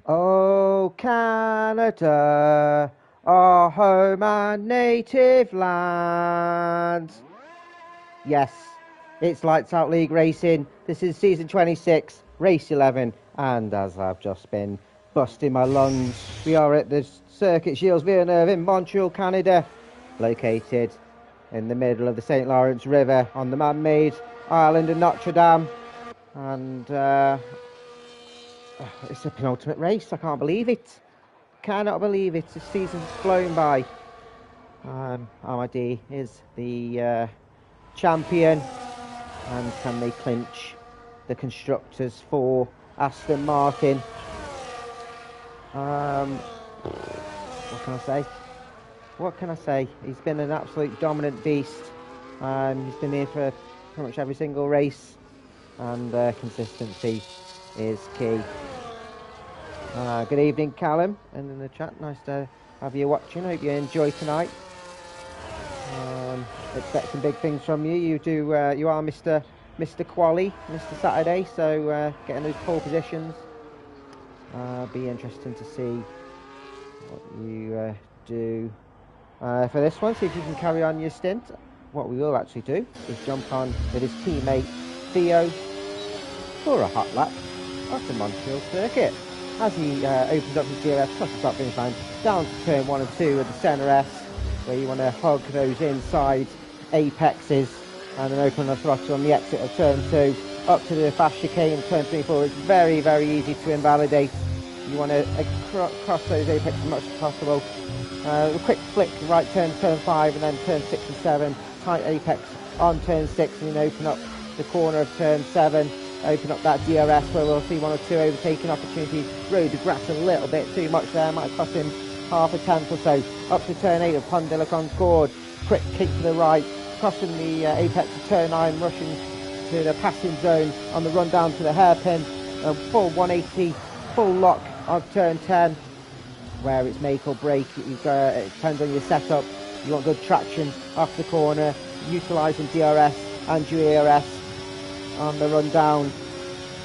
Oh, Canada, our home and native land. Yes, it's Lights Out League Racing. This is season 26, race 11. And as I've just been busting my lungs, we are at the Circuit Gilles Villeneuve in Montreal, Canada, located in the middle of the St. Lawrence River on the man-made island of Notre Dame. And it's a penultimate race. I can't believe it. Cannot believe it. The season's flown by. Amadi is the champion. And can they clinch the constructors for Aston Martin? What can I say? What can I say? He's been an absolute dominant beast. He's been here for pretty much every single race. And consistency is key. Good evening, Callum, and in the chat. Nice to have you watching. Hope you enjoy tonight. Expecting big things from you. You are Mr. Quali, Mr. Saturday. So getting those pole positions. Be interesting to see what you do for this one. See if you can carry on your stint. What we will actually do is jump on with his teammate Theo for a hot lap of the Montreal circuit. As he opens up his DRS plus the start finish line, down to turn 1 and 2 with the centre S, where you want to hug those inside apexes, and then open the throttle on the exit of turn 2, up to the fast chicane, turn 3 and 4. It's very, very easy to invalidate. You want to cross those apexes as much as possible. A quick flick right turn 5, and then turn 6 and 7, tight apex on turn 6, and then open up the corner of turn 7. Open up that DRS where we'll see 1 or 2 overtaking opportunities. Rode the grass a little bit too much there, might have cost him half a tenth or so. Up to turn 8 of Pont de la Concorde. Quick kick to the right, crossing the apex of turn 9, rushing to the passing zone on the run down to the hairpin. Full 180, full lock of turn 10, where it's make or break. It depends on your setup. You want good traction off the corner, utilising DRS and your ERS on the run down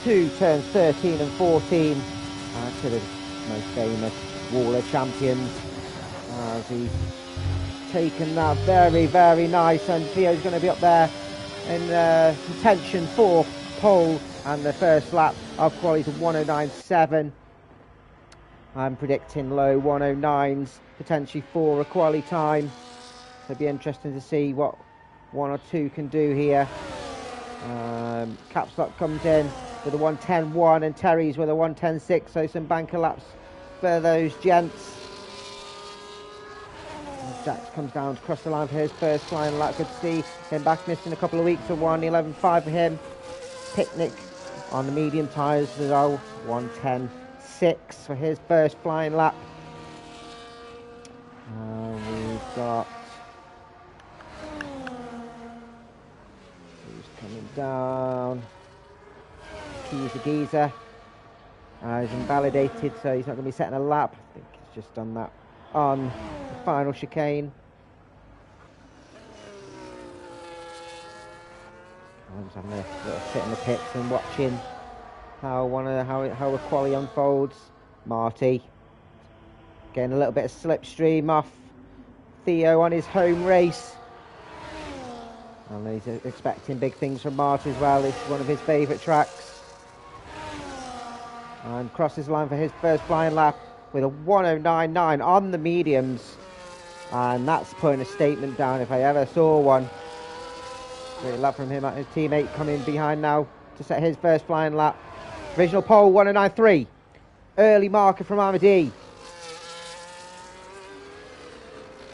to turns 13 and 14 to the most famous Waller champions, as he's taken that very, very nice, and Theo's going to be up there in contention for pole, and the first lap of quali to 109.7. I'm predicting low 109s, potentially for a quali time, so it'll be interesting to see what 1 or 2 can do here. Caps Lock comes in with a 110.1 and Terry's with a 110.6, so some banker laps for those gents. Jax comes down to cross the line for his first flying lap. Good to see him back, missing a couple of weeks of 111.5 for him. Picnic on the medium tyres as well, 110.6 for his first flying lap. We've got coming down. Keys a geezer. He's invalidated, so he's not going to be setting a lap. I think he's just done that on the final chicane. I'm just having a little sit in the pits and watching how a quali unfolds. Marty getting a little bit of slipstream off Theo on his home race. And he's expecting big things from Marty as well. This is one of his favourite tracks. And crosses the line for his first flying lap with a 109.9 on the mediums. And that's putting a statement down if I ever saw one. Great lap from him. His teammate coming behind now to set his first flying lap. Provisional pole 109.3. Early marker from Amadi.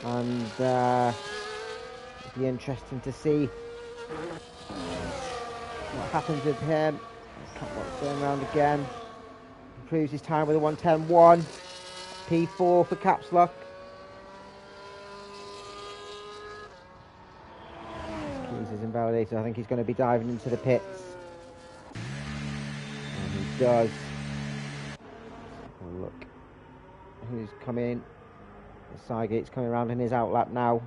And it'll be interesting to see what happens with him. What's going around again. Improves his time with a 110.1. P4 for Caps Lock. Keys is invalidated. I think he's going to be diving into the pits. And he does. Oh, look who's coming. The Sidegate's coming around in his outlap now.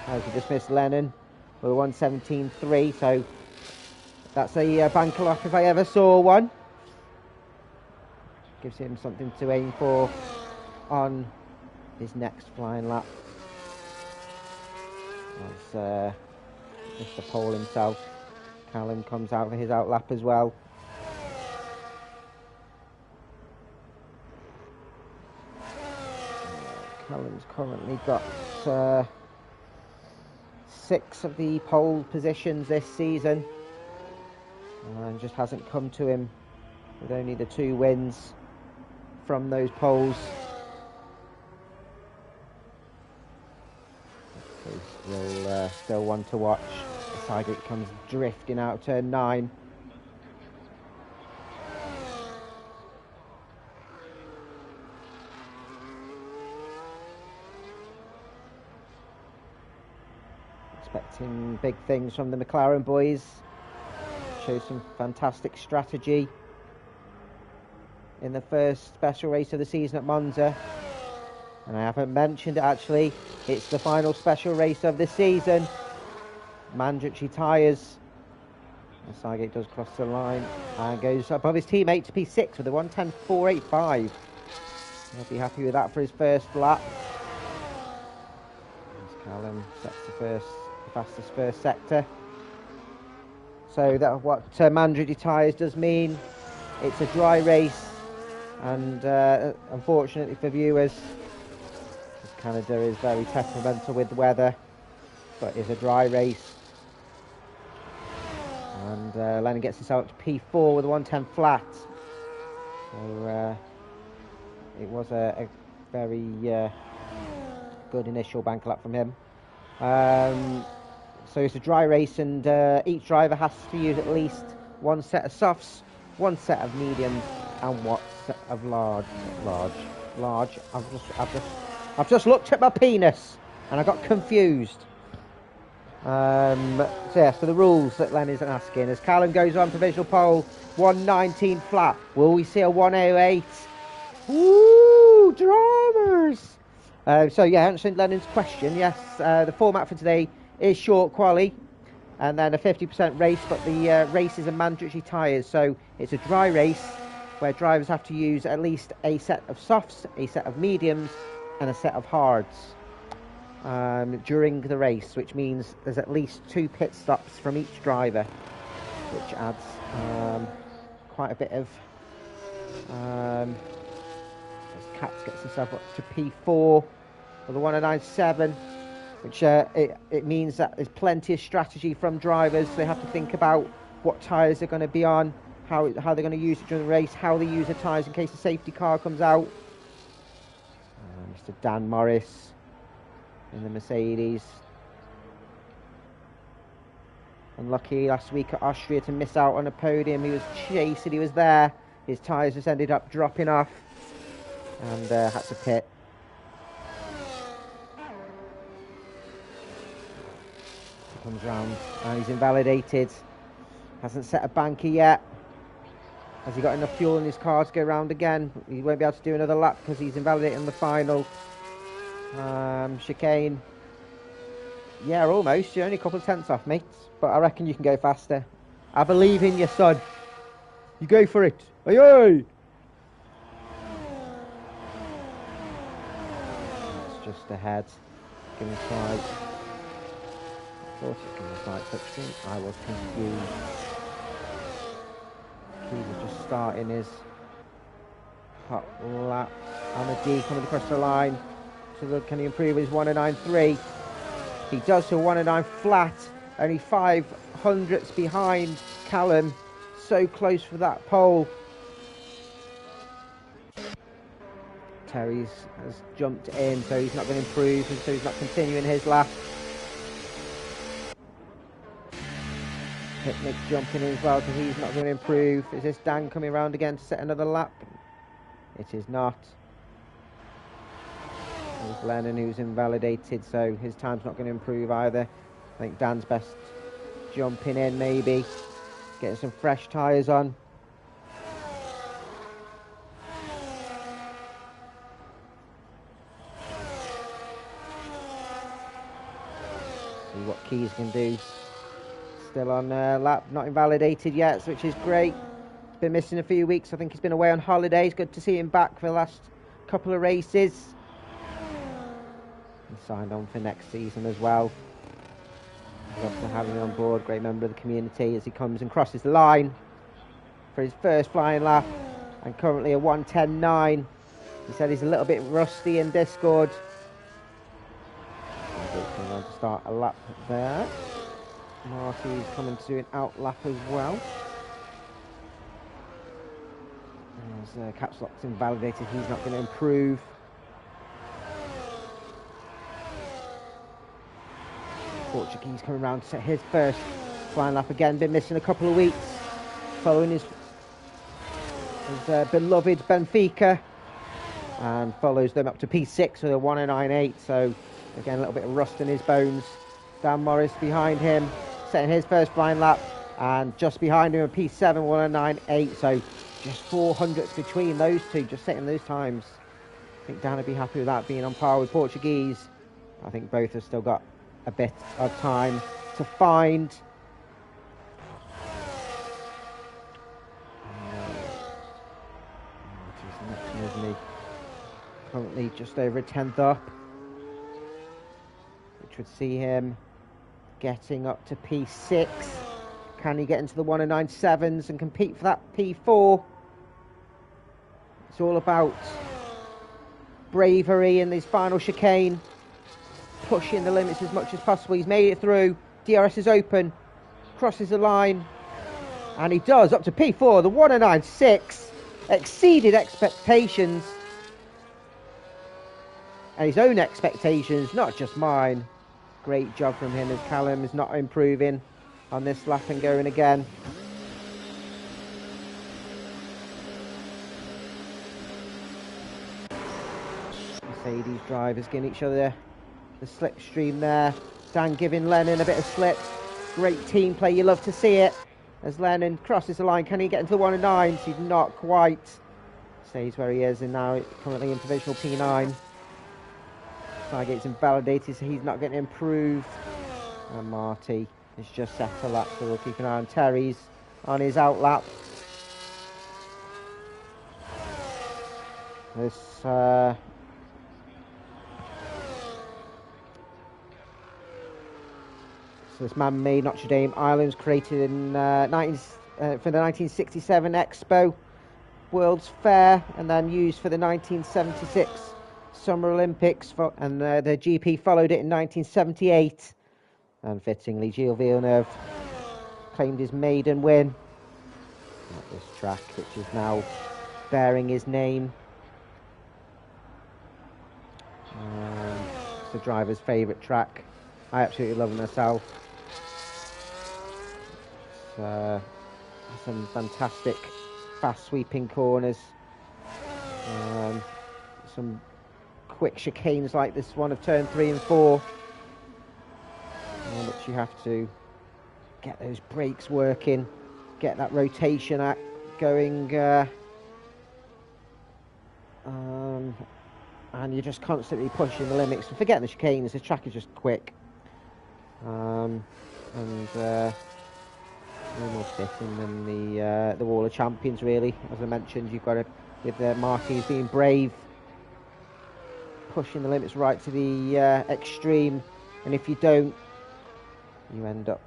As he just missed Lennon with a 117.3. So that's a banker lock if I ever saw one. gives him something to aim for on his next flying lap. As Mr. Pole himself, Callum, comes out for his out lap as well. Callum's currently got 6 of the pole positions this season, and just hasn't come to him with only the 2 wins from those poles. We'll still one to watch. Seigert comes drifting out of turn 9. Expecting big things from the McLaren boys. Show some fantastic strategy in the first special race of the season at Monza. And I haven't mentioned it actually, it's the final special race of the season. Mandatory tyres. Seigert does cross the line and goes above his teammate to P6 with a 1:10.485. He'll be happy with that for his first lap. As Callum sets the fastest first sector. So that what mandatory tyres does mean. It's a dry race, and unfortunately for viewers, Canada is very temperamental with the weather, but it's a dry race. And Lennon gets himself to P4 with a 1:10 flat. So it was a very good initial bank lap from him. So it's a dry race, and each driver has to use at least 1 set of softs, 1 set of mediums, and 1 set of large. I've just looked at my penis and I got confused. So the rules that Len isn't asking. As Callum goes on provisional pole, 1:19 flat. Will we see a 1:08? Woo, dramas! So yeah, answering Lennon's question, yes, the format for today is short quali and then a 50% race, but the races are mandatory tyres, so it's a dry race where drivers have to use at least a set of softs, a set of mediums, and a set of hards during the race, which means there's at least 2 pit stops from each driver, which adds quite a bit of Katz gets himself up to P4 with a 1:09.7, which it means that there's plenty of strategy from drivers. They have to think about what tyres they're going to be on, how they're going to use it during the race, how they use the tyres in case a safety car comes out. Mr. Dan Morris in the Mercedes. Unlucky last week at Austria to miss out on a podium. He was chasing, he was there. His tyres just ended up dropping off and had to pit. He comes round and he's invalidated. Hasn't set a banker yet. Has he got enough fuel in his car to go round again? He won't be able to do another lap because he's invalidated in the final. Chicane. Yeah, almost. You're only a couple of tenths off, mate. But I reckon you can go faster. I believe in you, son. You go for it. Aye, aye. It's just ahead. Give him a sight. I thought it was giving a sight touchscreen. I was confused. He was just starting his hot lap. Amadee coming across the line. So look, can he improve his 1:09.3? He does to 1:09 flat. Only 500ths behind Callum. So close for that pole. Terry's has jumped in, so he's not going to improve, and so he's not continuing his lap. Picnic's jumping in as well, so he's not going to improve. Is this Dan coming around again to set another lap? It is not. There's Lennon, who's invalidated, so his time's not going to improve either. I think Dan's best jumping in, maybe getting some fresh tyres on. See what Keys can do. Still on lap, not invalidated yet, which is great. been missing a few weeks. I think he's been away on holidays. Good to see him back for the last couple of races. He signed on for next season as well. Love to have him on board. Great member of the community as he comes and crosses the line for his first flying lap, and currently a 1:10.9. He said he's a little bit rusty in Discord. Coming on to start a lap there. Marty's coming to do an out lap as well. As caps lock's invalidated, he's not going to improve. Portuguese coming around to set his first flying lap again. Been missing a couple of weeks following his beloved Benfica, and follows them up to P6 with a 1:09.8. So again, a little bit of rust in his bones. Dan Morris behind him, setting his first flying lap, and just behind him a P7 1:09.8. So just 400 between those two, just setting those times. I think Dan would be happy with that, being on par with Portuguese. I think both have still got a bit of time to find. Currently just over a 10th up, which would see him getting up to P6. Can he get into the 1:09.7s and compete for that P4? It's all about bravery in this final chicane, pushing the limits as much as possible. He's made it through. DRS is open, crosses the line, and he does, up to P4. The 1:09.6 exceeded expectations, and his own expectations, not just mine. Great job from him, as Callum is not improving on this lap and going again. Mercedes drivers giving each other the slipstream there. Dan giving Lennon a bit of slip. Great team play, you love to see it. As Lennon crosses the line, can he get into the 1:09s? He's not quite. Stays where he is, and now currently in provisional P9. Stargate's invalidated, so he's not getting improved. And Marty is just set a lap, so we'll keep an eye on Terry's on his out lap. This man-made Notre Dame Island was created in for the 1967 Expo World's Fair, and then used for the 1976 Summer Olympics, and the GP followed it in 1978. And fittingly, Gilles Villeneuve claimed his maiden win at this track, which is now bearing his name. It's the driver's favourite track. I absolutely love it myself. Some fantastic fast sweeping corners, some quick chicanes like this one of turn 3 and 4, in which you have to get those brakes working, get that rotation going, and you're just constantly pushing the limits. And forgetting the chicanes, the track is just quick, and no more fitting than the Wall of Champions, really. As I mentioned, you've got to, with Marty's being brave, pushing the limits right to the extreme, and if you don't, you end up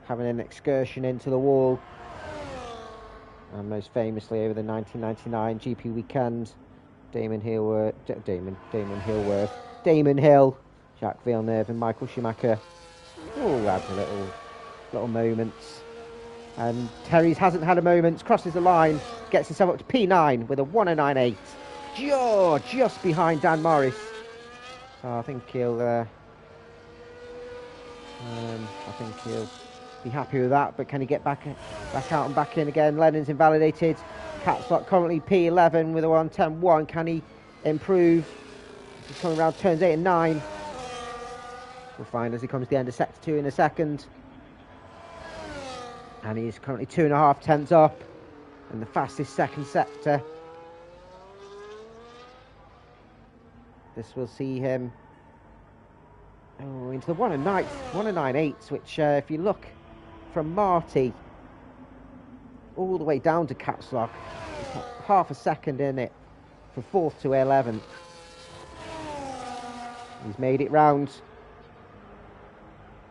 having an excursion into the wall. And most famously, over the 1999 GP weekend, Damon Hill, Jacques Villeneuve and Michael Schumacher all had little moments. And Terry's hasn't had a moment, crosses the line, gets himself up to P9 with a 1:09.8. Just behind Dan Morris. So I think he'll be happy with that, but can he get back out and back in again? Lennon's invalidated. Catslot currently P11 with a 1:10.1. Can he improve? He's coming around turns 8 and 9. We'll find as he comes to the end of sector 2 in a second. And he's currently 2.5 tenths up in the fastest second sector. This will see him into the 1:09.8, which if you look from Marty, all the way down to cat's lock. Half a second in it from 4th to 11th. He's made it round.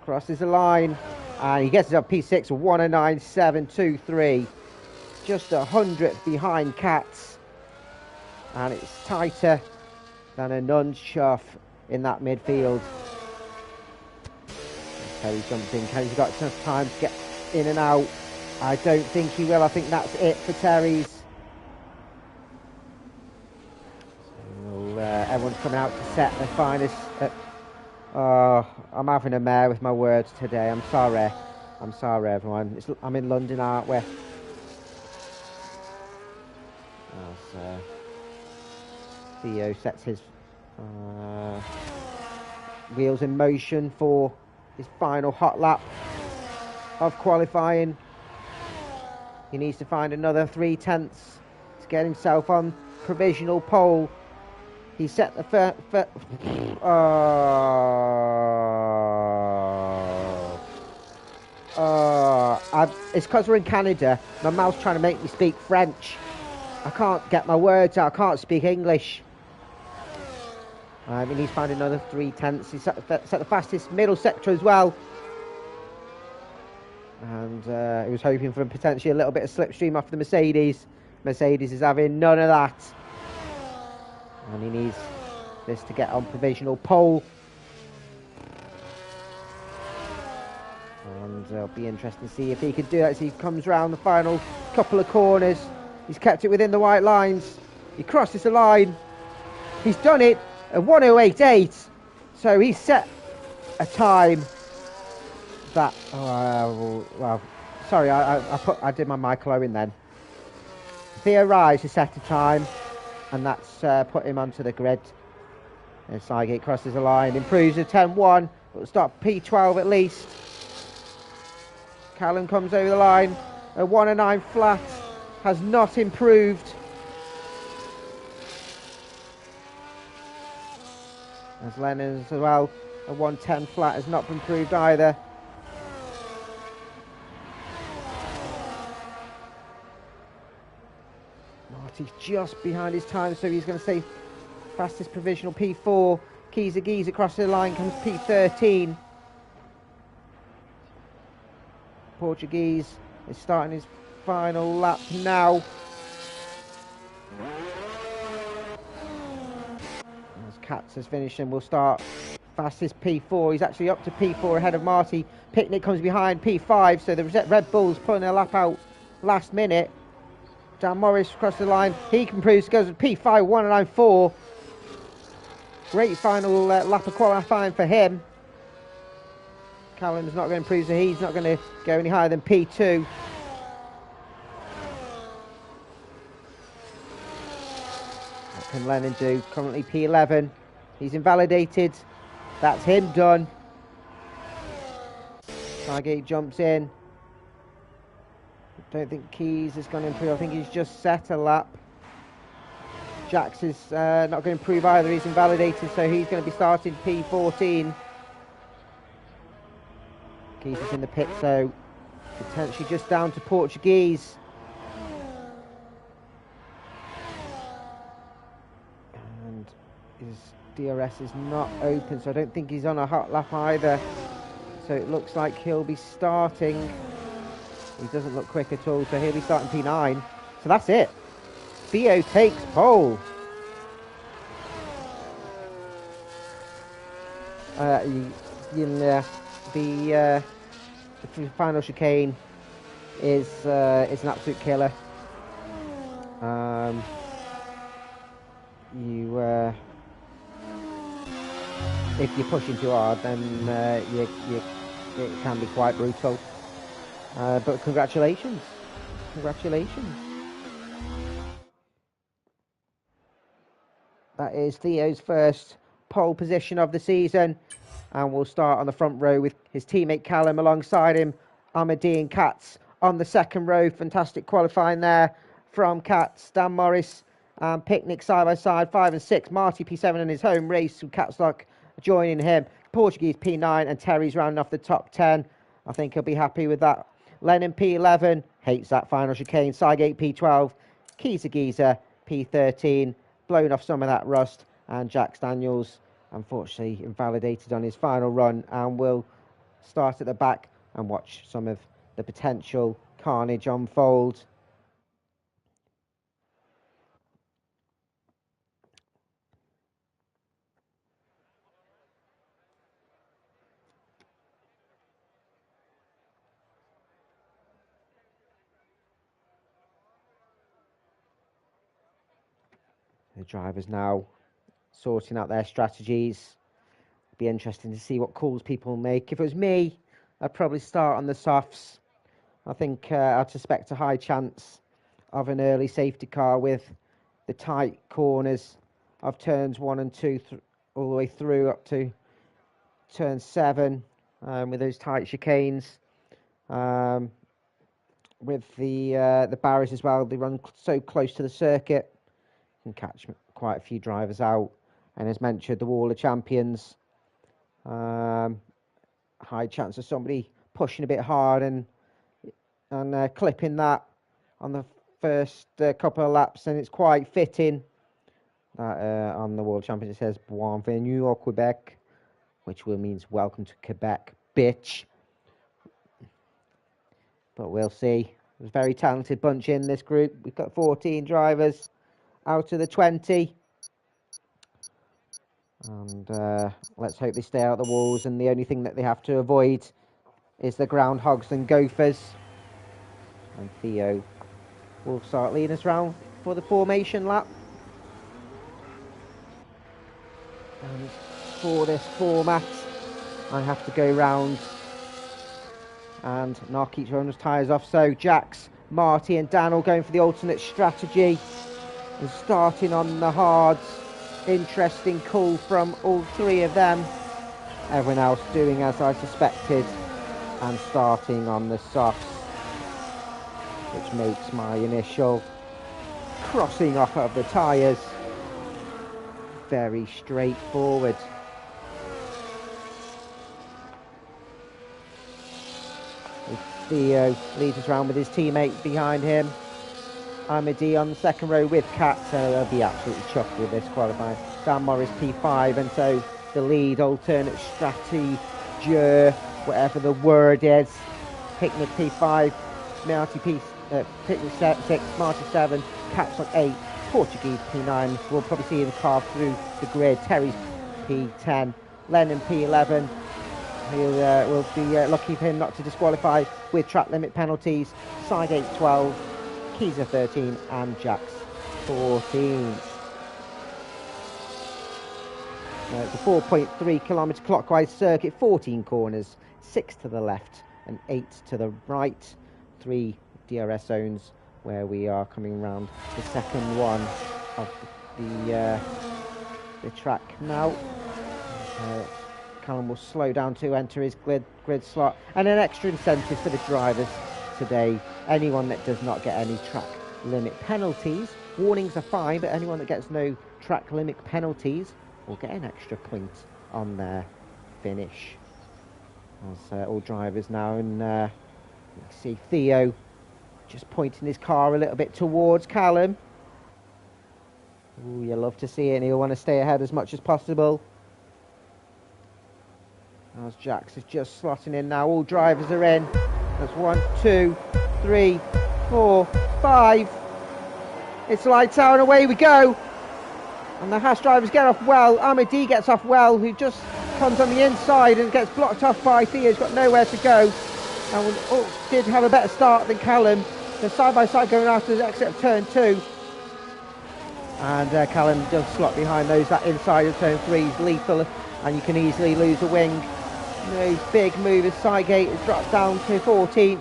Crosses the line. And he gets it up P6 with 109.723. Just 100th behind Cats. And it's tighter than a nun's chuff in that midfield. Terry jumps in. Terry's got enough time to get in and out. I don't think he will. I think that's it for Terry's. So, everyone's coming out to set their finest. I'm having a mare with my words today. I'm sorry. I'm sorry, everyone. I'm in London, aren't we? As Theo sets his wheels in motion for his final hot lap of qualifying. He needs to find another 3/10 to get himself on provisional pole. He set the it's because we're in Canada. My mouth's trying to make me speak French. I can't get my words out. I can't speak English. He needs to find another 3/10. He set the fastest middle sector as well. And he was hoping for potentially a little bit of slipstream off the Mercedes. Mercedes is having none of that. And he needs this to get on provisional pole. And it'll be interesting to see if he can do that as he comes round the final couple of corners. He's kept it within the white lines. He crosses the line. He's done it at 1:08.8. So he's set a time that well, sorry, I did my Michael Owen then. Theo Rise has set a time, and that's put him onto the grid. And Sygate crosses the line, improves to 10-1, but will start P12 at least. Callum comes over the line, a 1:09 flat, has not improved. As Lennon as well, a 1:10 flat has not improved either. Marty's just behind his time, so he's going to stay fastest provisional P4. Geese across the line comes P13. Portuguese is starting his final lap now. As Katz has finished and will start fastest P4. He's actually up to P4 ahead of Marty. Picnic comes behind P5, so the Red Bulls pulling their lap out last minute. Dan Morris across the line. He can improve, goes to P5, 1:09.4. Great final lap of qualifying for him. Callum's not going to improve, so he's not going to go any higher than P2. What can Lennon do? Currently P11. He's invalidated. That's him done. Sygate jumps in. Don't think Keys is going to improve. I think he's just set a lap. Jax is not going to improve either. He's invalidated, so he's going to be starting P14. Keys is in the pit, so potentially just down to Portuguese. And his DRS is not open, so I don't think he's on a hot lap either. So it looks like he'll be starting. He doesn't look quick at all, so he'll be starting P9. So that's it. Theo takes pole. The final chicane is an absolute killer. If you're pushing too hard, then it can be quite brutal. But congratulations. That is Theo's first pole position of the season. And we'll start on the front row with his teammate Callum alongside him. Amadi and Katz on the second row. Fantastic qualifying there from Katz. Dan Morris and Picnic side by side, 5 and 6. Marty P7 in his home race with Catslock joining him. Portuguese P9 and Terry's rounding off the top 10. I think he'll be happy with that Lennon P11 hates that final chicane. Cygate P12, Keezer Geezer P13, blown off some of that rust, and Jax Daniels unfortunately invalidated on his final run, and will start at the back and watch some of the potential carnage unfold. The drivers now sorting out their strategies. Be interesting to see what calls people make. If it was me, I'd probably start on the softs. I think I'd suspect a high chance of an early safety car with the tight corners of turns 1 and 2 all the way through up to turn 7 with those tight chicanes. With the barriers as well, they run so close to the circuit. You can catch quite a few drivers out. And as mentioned, the LOLR champions. High chance of somebody pushing a bit hard and clipping that on the first couple of laps, and it's quite fitting that on the World Champions it says Bienvenue au Quebec, which means welcome to Quebec, bitch. But we'll see. There's a very talented bunch in this group. We've got 14 drivers out of the 20. And let's hope they stay out of the walls, and the only thing that they have to avoid is the groundhogs and gophers. And Theo will start leading us round for the formation lap. And for this format, I have to go round and knock each other's tyres off. So Jax, Marty and Dan all going for the alternate strategy and starting on the hards. Interesting call from all three of them. Everyone else doing as I suspected and starting on the softs, which makes my initial crossing off of the tyres very straightforward. Theo leads us around with his teammate behind him. Amity on the second row with Kat, so they'll be absolutely chuffed with this qualifying. Dan Morris P5, and so the lead alternate strategy, whatever the word is. Picnic P5, Marty Picnic 6, Marty 7, Kat's on 8, Portuguese P9. We'll probably see him carve through the grid. Terry's P10, Lennon P11. We'll be lucky for him not to disqualify with track limit penalties. Cygate 12, Keezer 13 and Jax 14. It's a 4.3 kilometre clockwise circuit, 14 corners, 6 to the left and 8 to the right. 3 DRS zones where we are coming round the second one of the track now. Callum will slow down to enter his grid slot, and an extra incentive for the drivers today. Anyone that does not get any track limit penalties, warnings are fine, but anyone that gets no track limit penalties will get an extra point on their finish. As all drivers now, and you can see Theo just pointing his car a little bit towards Callum. Ooh, you love to see it, and he'll want to stay ahead as much as possible. As Jax is just slotting in now, all drivers are in. That's 1, 2, 3, 4, 5. It's lights out and away we go. And the Haas drivers get off well. Amity gets off well, who just comes on the inside and gets blocked off by Theo. He's got nowhere to go. And did have a better start than Callum. They're side by side going after the exit of turn 2. And Callum does slot behind those. That inside of turn 3 is lethal, and you can easily lose a wing. No big move as Cygate has dropped down to 14th.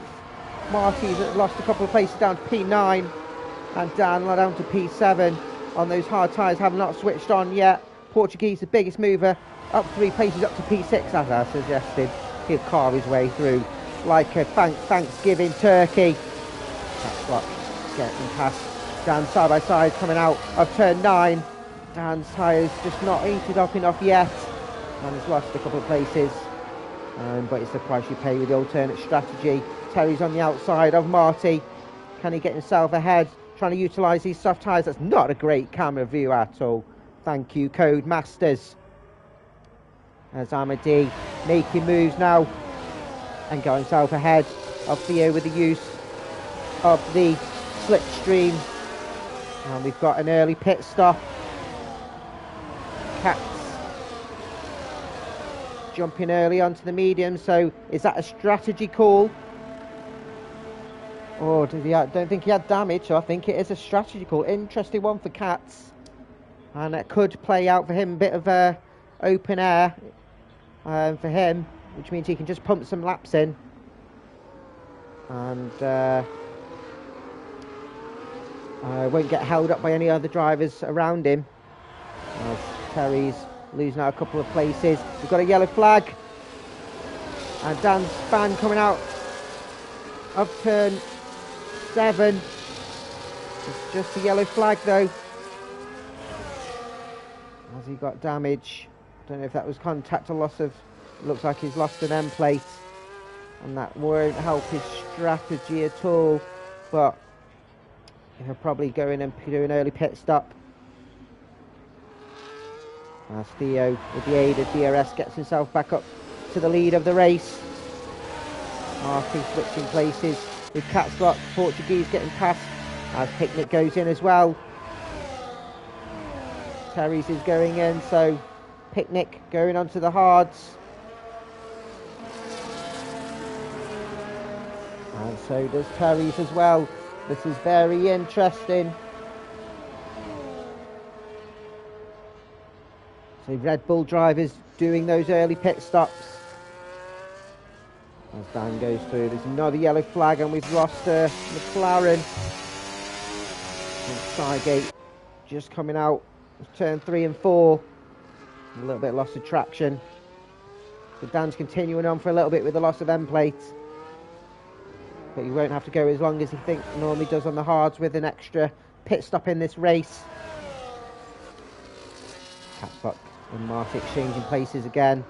Marty's lost a couple of places down to P9, and Dan down to P7 on those hard tyres, have not switched on yet. Portuguese, the biggest mover, up 3 places up to P6, as I suggested. He'll carve his way through like a Thanksgiving turkey. That's what getting past Dan side by side coming out of turn 9. Dan's tyres just not heated up enough yet, and has lost a couple of places. But it's the price you pay with the alternate strategy. Terry's on the outside of Marty. Can he get himself ahead? Trying to utilise these soft tyres. That's not a great camera view at all. Thank you, Codemasters. As Amadi making moves now and got himself ahead of Theo with the use of the slipstream. And we've got an early pit stop. Cats jumping early onto the medium. So is that a strategy call? Or I don't think he had damage, so I think it is a strategy call. Interesting one for Cats. And it could play out for him a bit of open air for him, which means he can just pump some laps in. And won't get held up by any other drivers around him. Terry's losing out a couple of places. We've got a yellow flag. And Dan's fan coming out of turn 7. It's just a yellow flag though. Has he got damage? Don't know if that was contact or loss of... Looks like he's lost an end plate. And that won't help his strategy at all. But he'll probably go in and do an early pit stop. As Theo, with the aid of DRS, gets himself back up to the lead of the race. Marty switching places with Catslock. Portuguese getting past as Picnic goes in as well. Terry's is going in, so Picnic going onto the hards. And so does Terry's as well. This is very interesting. So Red Bull drivers doing those early pit stops. As Dan goes through, there's another yellow flag and we've lost McLaren. And Sygate just coming out of turn 3 and 4. A little bit loss of traction. So Dan's continuing on for a little bit with the loss of end plate. But he won't have to go as long as he normally does on the hards with an extra pit stop in this race. Catslock and Marty exchanging places again.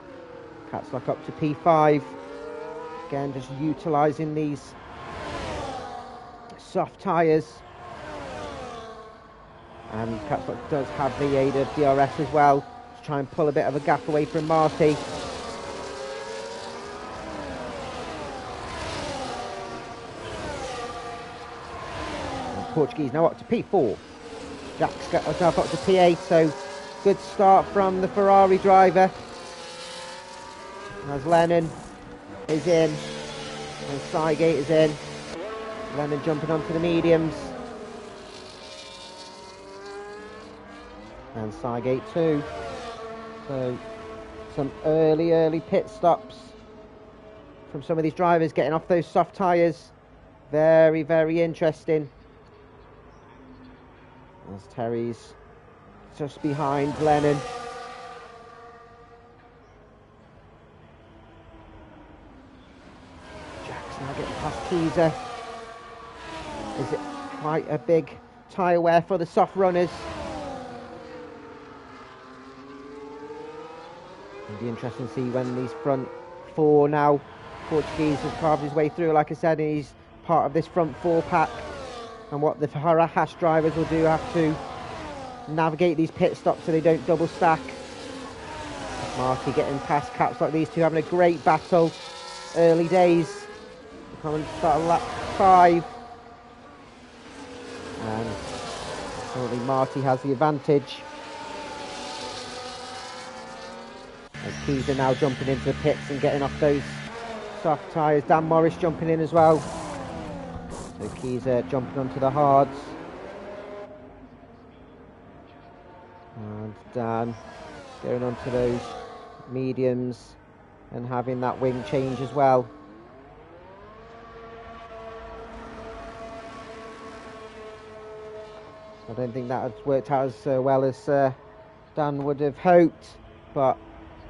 Catslock up to P5. Again, just utilising these soft tyres. And Catslock does have the aid of DRS as well to try and pull a bit of a gap away from Marty. Portuguese now up to P4. Jack's got himself up to P8, so good start from the Ferrari driver. As Lennon is in and Sygate is in. Lennon jumping onto the mediums. And Sygate too. So some early pit stops from some of these drivers getting off those soft tyres. Very, very interesting. As Terry's just behind Lennon. Jack's now getting past Keezer. Is it quite a big tyre wear for the soft runners? It'll be interesting to see when these front 4 now. Portuguese has carved his way through, like I said, and he's part of this front 4 pack. And what the Haas drivers will do, have to navigate these pit stops so they don't double stack. Marty getting past Caps like these two, having a great battle. Early days. Coming to start lap 5. And currently Marty has the advantage. As Keys are now jumping into the pits and getting off those soft tyres. Dan Morris jumping in as well. So Keys jumping onto the hards. And Dan going onto those mediums and having that wing change as well. I don't think that has worked out as well as Dan would have hoped, but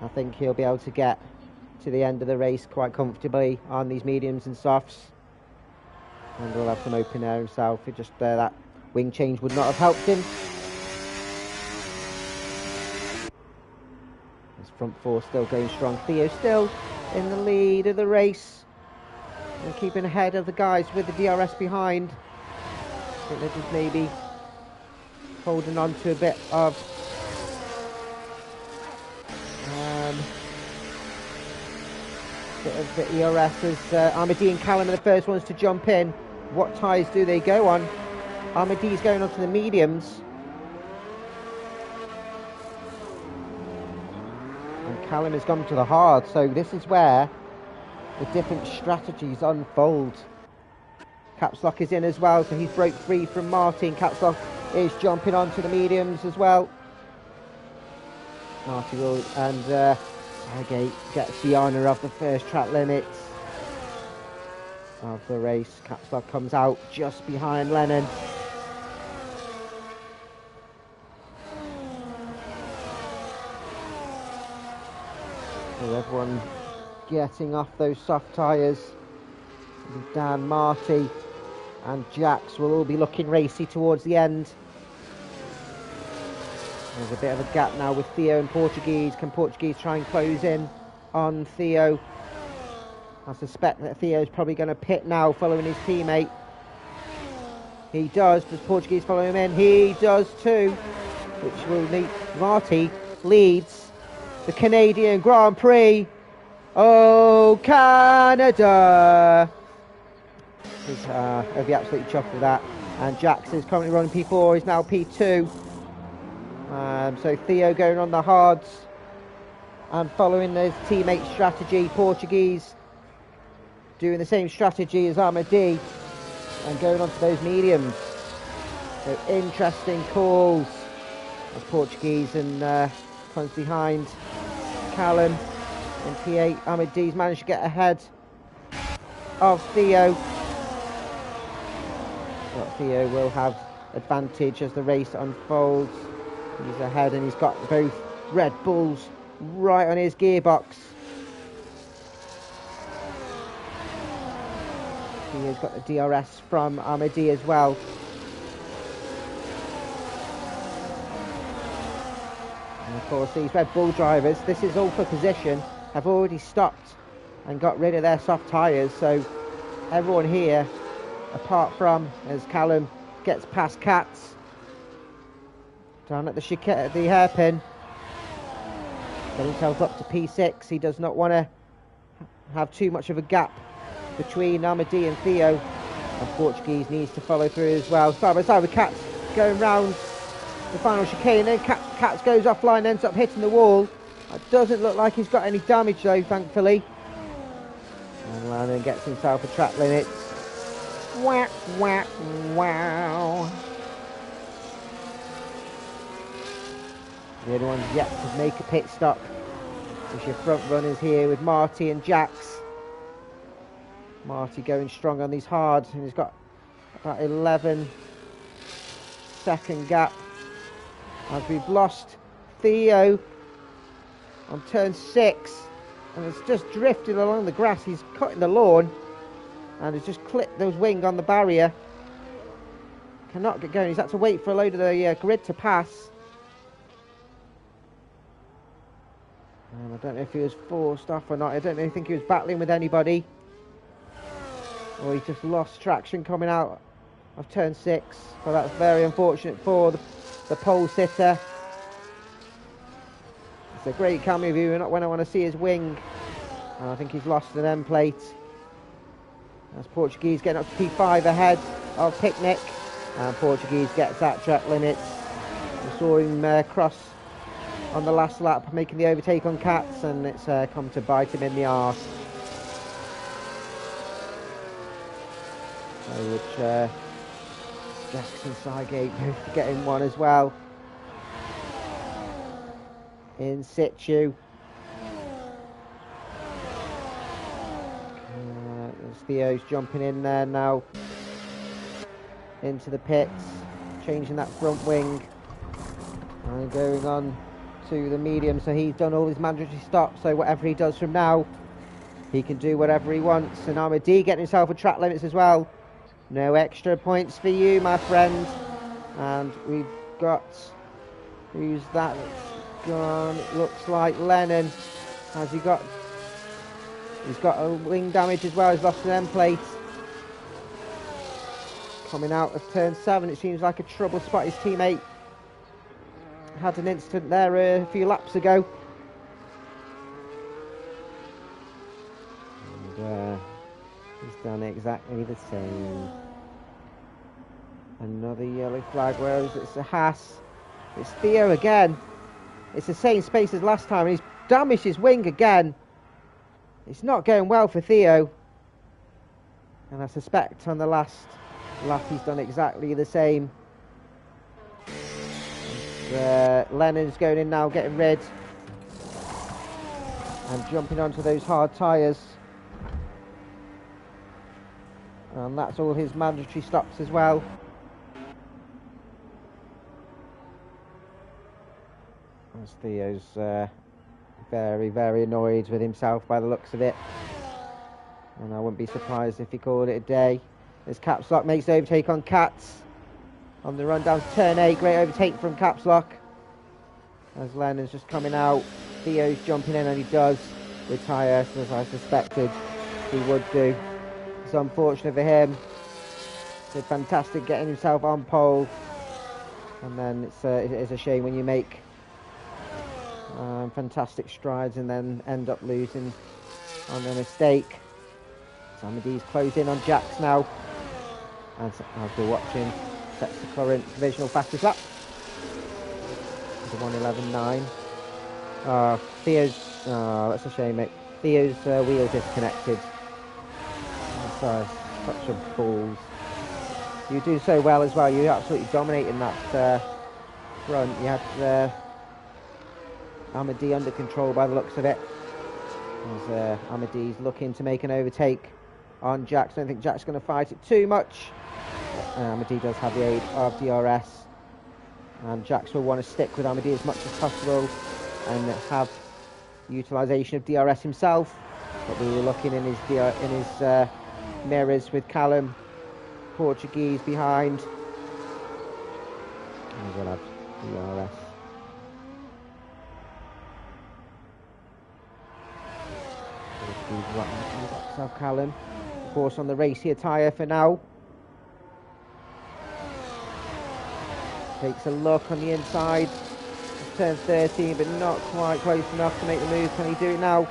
I think he'll be able to get to the end of the race quite comfortably on these mediums and softs. And we'll have some open air himself. It just that wing change would not have helped him. His front 4 still going strong. Theo still in the lead of the race. And keeping ahead of the guys with the DRS behind. I think they're just maybe holding on to a bit of the ERS as Amadi and Callum are the first ones to jump in. What tyres do they go on? Amadi's going onto the mediums. And Callum has gone to the hard, so this is where the different strategies unfold. Caps Lock is in as well, so he's broke free from Martin. Caps Lock is jumping onto the mediums as well. Marty will, and Highgate gets the honour of the first track limits of the race. Caps Lock comes out just behind Lennon. So everyone getting off those soft tyres. Dan, Marty and Jax will all be looking racy towards the end. There's a bit of a gap now with Theo and Portuguese. Can Portuguese try and close in on Theo? I suspect that Theo's probably going to pit now following his teammate. He does. Does Portuguese follow him in? He does too. Which will need... Marty leads the Canadian Grand Prix. Oh, Canada! He'll be absolutely chuffed with that. And Jax is currently running P4. He's now P2. So Theo going on the hards and following his teammate strategy. Portuguese doing the same strategy as Amadi and going onto those mediums. So interesting calls as Portuguese and comes behind Callum in P8. Amadi's managed to get ahead of Theo. But Theo will have advantage as the race unfolds. He's ahead and he's got both Red Bulls right on his gearbox. Theo's got the DRS from Amadi as well. And of course these Red Bull drivers, this is all for position, have already stopped and got rid of their soft tyres. So everyone here, apart from as Callum gets past Katz, down at the hairpin, got himself up to P6. He does not want to have too much of a gap between Amadi and Theo, and Portuguese needs to follow through as well. Side by side with Katz going round the final chicane, then Katz goes offline, ends up hitting the wall. It doesn't look like he's got any damage though, thankfully. And Lannon gets himself a track limit. Whack, whack, wow. The only ones yet to make a pit stop is your front runners here with Marty and Jax. Marty going strong on these hards, and he's got about 11-second gap as we've lost Theo on turn 6, and it's just drifted along the grass. He's cutting the lawn and has just clipped those wing on the barrier. Cannot get going. He's had to wait for a load of the grid to pass. I don't know if he was forced off or not. I don't think he was battling with anybody. Or he just lost traction coming out of turn 6. Well, that's very unfortunate for the pole sitter. It's a great camera view, not when I want to see his wing. And I think he's lost an end plate. As Portuguese getting up to P5 ahead of Picnic. And Portuguese gets that track limit. We saw him cross on the last lap, making the overtake on Katz, and it's come to bite him in the arse. Which Jackson Sygate both getting one as well. In situ. Theo's jumping in there now into the pits, changing that front wing and going on to the medium. So he's done all his mandatory stops, so whatever he does from now, he can do whatever he wants. And Amadi getting himself a track limits as well. No extra points for you, my friend. And we've got, who's that that's gone? It looks like Lennon. Has he got He's got a wing damage as well. He's lost an end plate. Coming out of turn 7, it seems like a trouble spot. His teammate had an incident there a few laps ago. And he's done exactly the same. Another yellow flag, whereas it's a Haas. It's Theo again. It's the same space as last time. He's damaged his wing again. It's not going well for Theo. And I suspect on the last lap he's done exactly the same. Lennon's going in now, getting rid. And jumping onto those hard tyres. And that's all his mandatory stops as well. As Theo's very, very annoyed with himself by the looks of it. And I wouldn't be surprised if he called it a day. As Caps Lock makes the overtake on Cats. On the run down to turn 8, great overtake from Caps Lock. As Lennon's just coming out, Theo's jumping in, and he does retire, as I suspected he would do. It's unfortunate for him. Did fantastic getting himself on pole. And then it is a shame when you make fantastic strides and then end up losing on a mistake. Amedee's closed in on Jax now. As we're watching, sets the current provisional fastest lap. The 1:11.9. Theo's, that's a shame, mate. Theo's wheel disconnected. That's such a balls. You do so well as well. You're absolutely dominating that front. You had Amedee under control by the looks of it. As Amedee's looking to make an overtake on Jax. I don't think Jack's going to fight it too much. Amedee does have the aid of DRS. And Jax will want to stick with Amedee as much as possible and have utilisation of DRS himself. But we were looking in his mirrors with Callum, Portuguese behind. And we'll have DRS. South Callum, of course, on the racier tyre for now. Takes a look on the inside. Turn 13, but not quite close enough to make the move. Can he do it now?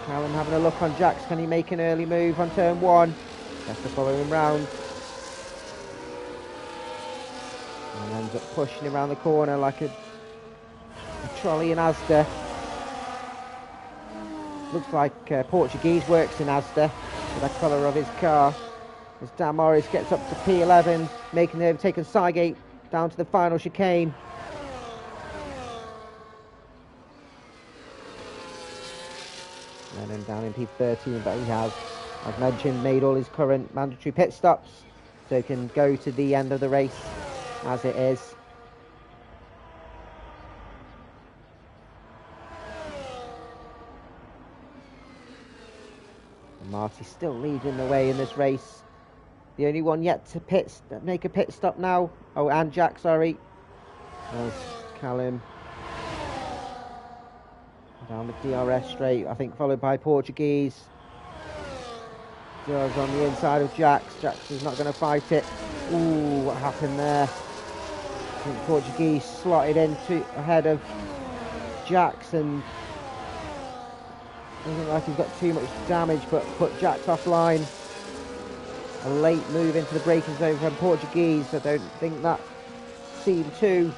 Callum having a look on Jax. Can he make an early move on turn 1? That's the following round. And ends up pushing around the corner like a trolley in Asda. Looks like Portuguese works in Asda with the colour of his car. As Dan Morris gets up to P11, making the overtake on Sygate down to the final chicane. And then down in P13, but he has, as mentioned, made all his current mandatory pit stops, so he can go to the end of the race as it is. And Marty's still leading the way in this race. The only one yet to make a pit stop now. Oh, and Jack, sorry. There's Callum. Down the DRS straight, I think, followed by Portuguese. Does on the inside of Jax. Jax is not going to fight it. Ooh, what happened there? I think Portuguese slotted in ahead of Jax, and doesn't like he's got too much damage, but put Jax offline. A late move into the braking zone from Portuguese. I don't think that seemed too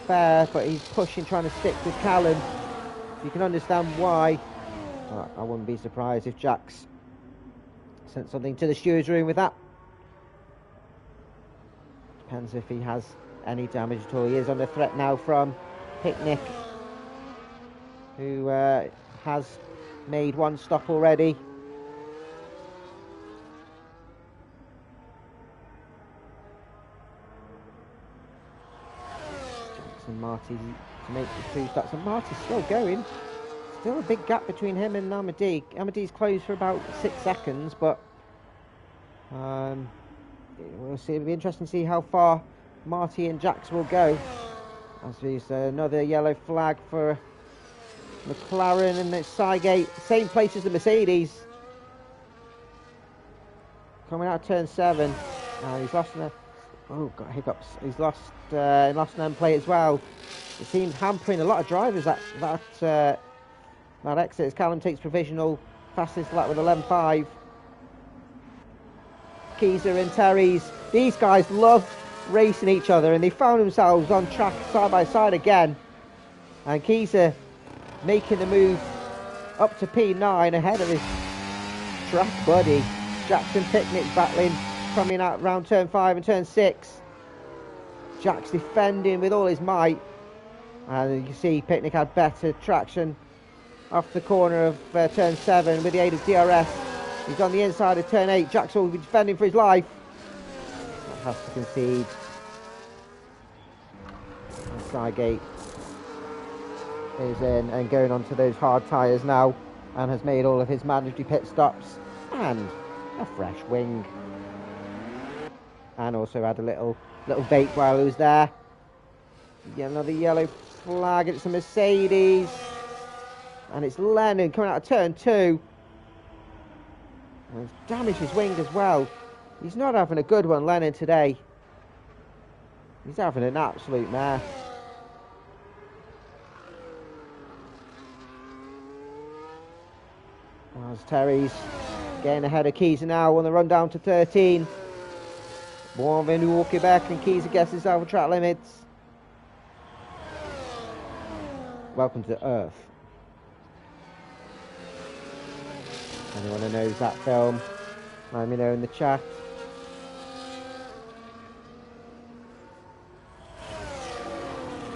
fair, but he's pushing, trying to stick with Callum. You can understand why. I wouldn't be surprised if Jax sent something to the steward's room with that. Depends if he has any damage at all. He is under threat now from Picnic, who has made one stop already. And Marty to make the 2 stops, and Marty's still going. Still a big gap between him and Amedee. Amedee's closed for about 6 seconds, but we'll see. It'll be interesting to see how far Marty and Jax will go. As there's another yellow flag for McLaren and it's Cygate, same place as the Mercedes. Coming out of turn 7. He's lost an... Oh, got hiccups. He's lost an end plate as well. It seems hampering a lot of drivers, that exit, as Callum takes provisional fastest lap with 11.5. Keyser and Terry's. These guys love racing each other, and they found themselves on track side by side again. And Keyser making the move up to P9 ahead of his track buddy. Jackson Picnic battling, coming out round turn 5 and turn 6. Jack's defending with all his might. And you can see Picnic had better traction off the corner of turn 7 with the aid of DRS. He's on the inside of turn 8. Jack's will be defending for his life. Has to concede. Cygate is in and going onto those hard tyres now, and has made all of his mandatory pit stops and a fresh wing, and also had a little bake while he was there. Get another yellow flag. It's a Mercedes, and it's Lennon coming out of turn 2. And he's damaged his wing as well. He's not having a good one, Lennon, today. He's having an absolute mess. As Terry's getting ahead of Keyser now on the run down to 13. Bienvenue au Quebec, and Keyser gets himself a track limits. Welcome to Earth. Anyone who knows that film, let me know in the chat.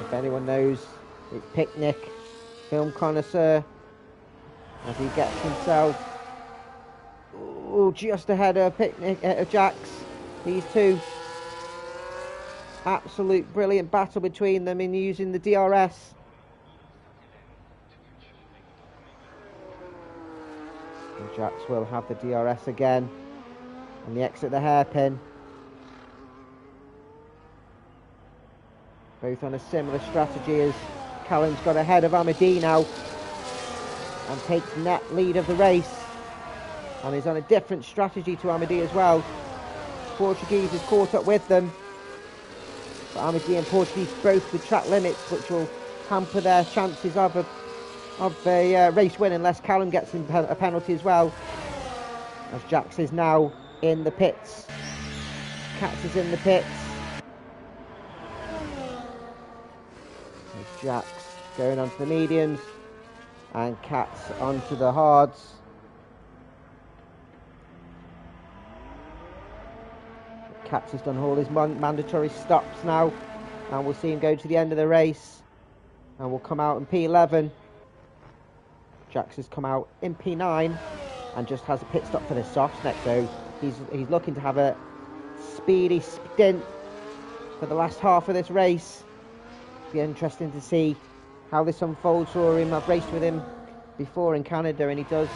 If anyone knows, it's Picnic, film connoisseur, as he gets himself just ahead of Picnic, Jax. These two, absolute brilliant battle between them in using the DRS. And Jax will have the DRS again on the exit of the hairpin. Both on a similar strategy, as Callum's got ahead of Amadi now and takes net lead of the race, and he's on a different strategy to Amadi as well. Portuguese is caught up with them, but Amadi and Portuguese both with track limits, which will hamper their chances of a race win unless Callum gets a penalty as well. As Jax is now in the pits. Katz is in the pits. As Jax going onto the mediums and Katz onto the hards. Katz has done all his mandatory stops now, and we'll see him go to the end of the race, and we'll come out in P11. Jax has come out in P9 and just has a pit stop for the softs next, so he's looking to have a speedy stint for the last half of this race. Be interesting to see how this unfolds for him. I've raced with him before in Canada, and he does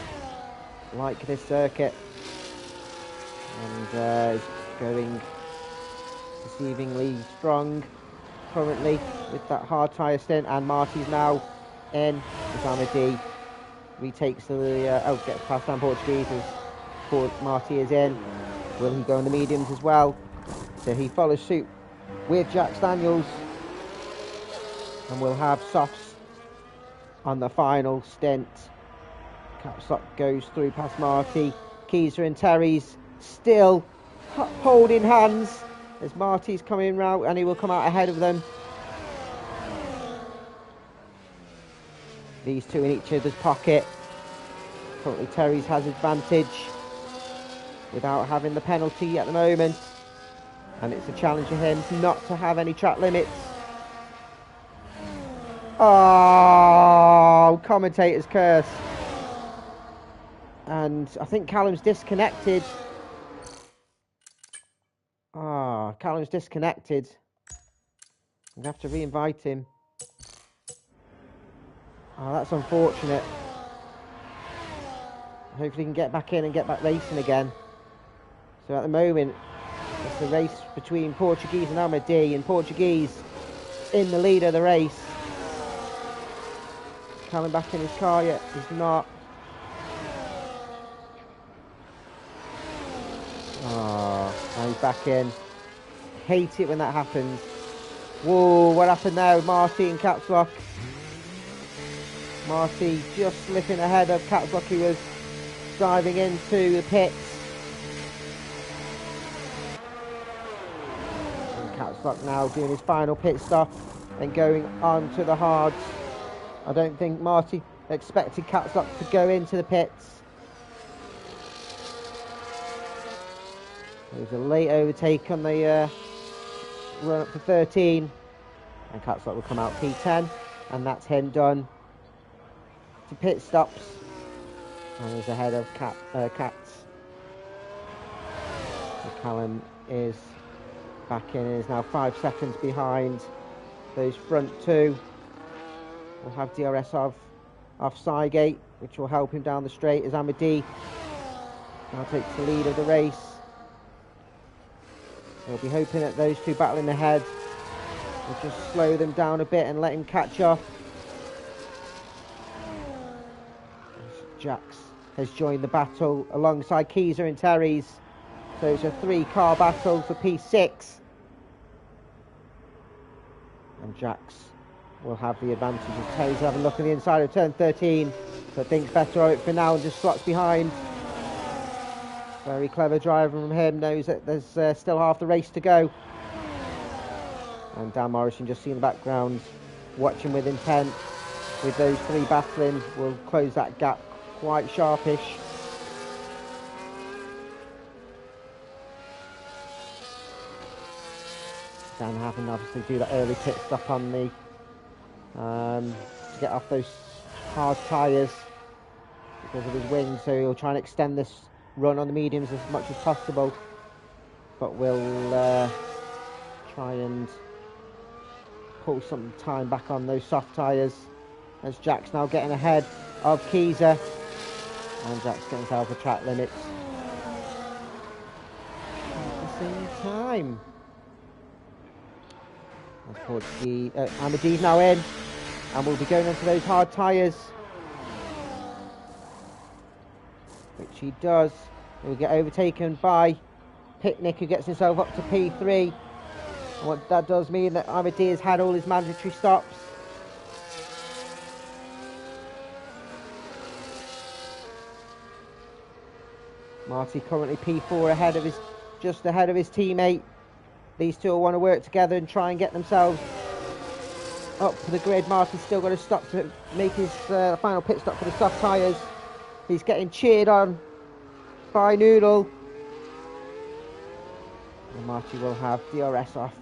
like this circuit, and he's going deceivingly strong currently with that hard tyre stint. And Marty's now in as Amadi retakes the gets past down Portuguese as Marty is in. Will he go in the mediums as well? So he follows suit with Jax Daniels, and we'll have softs on the final stint. Capstock goes through past Marty. Keyser and Terry's still holding hands as Marty's coming round, and he will come out ahead of them. These two in each other's pocket. Currently Terry's has advantage without having the penalty at the moment, and it's a challenge for him not to have any track limits. Oh, commentator's curse. And I think Callum's disconnected. Callum's disconnected. I'm going to have to re-invite him. Oh, that's unfortunate. Hopefully he can get back in and get back racing again. So at the moment, it's the race between Portuguese and Amadi, and Portuguese in the lead of the race. Callum back in his car yet? He's not. Oh, now he's back in. Hate it when that happens. Whoa, what happened there with Marty and Caps Lock? Marty just slipping ahead of Caps Lock, who was diving into the pits. And Caps Lock now doing his final pit stop and going on to the hards. I don't think Marty expected Caps Lock to go into the pits. There was a late overtake on the run up to 13, and Caps Lock will come out P10, and that's him done to pit stops, and he's ahead of Cats. So Callum is back in and is now 5 seconds behind those front two. We'll have DRS off Cygate, which will help him down the straight as Amadi now takes the lead of the race. We'll be hoping that those two battling ahead will just slow them down a bit and let him catch up. Jax has joined the battle alongside Keezer and Terry's. So it's a 3-car battle for P6. And Jax will have the advantage as Terry's having a look on the inside of turn 13. But thinks better of it for now and just slots behind. Very clever driver from him, knows that there's still half the race to go. And Dan Morrison just see in the background, watching with intent. With those three battling, will close that gap quite sharpish. Dan having obviously do that early pit stop on the to get off those hard tyres because of his wings, so he'll try and extend this run on the mediums as much as possible, but we'll try and pull some time back on those soft tyres as Jack's now getting ahead of Keezer, and Jack's getting himself a track limits at the same time. Amadi's now in and we'll be going onto those hard tyres, which he does. He'll get overtaken by Picnic, who gets himself up to P3. And what that does mean that Amadi has had all his mandatory stops. Marty currently P4 ahead of just ahead of his teammate. These two will want to work together and try and get themselves up to the grid. Marty's still got to stop to make his final pit stop for the soft tyres. He's getting cheered on by Noodle. And Marty will have DRS off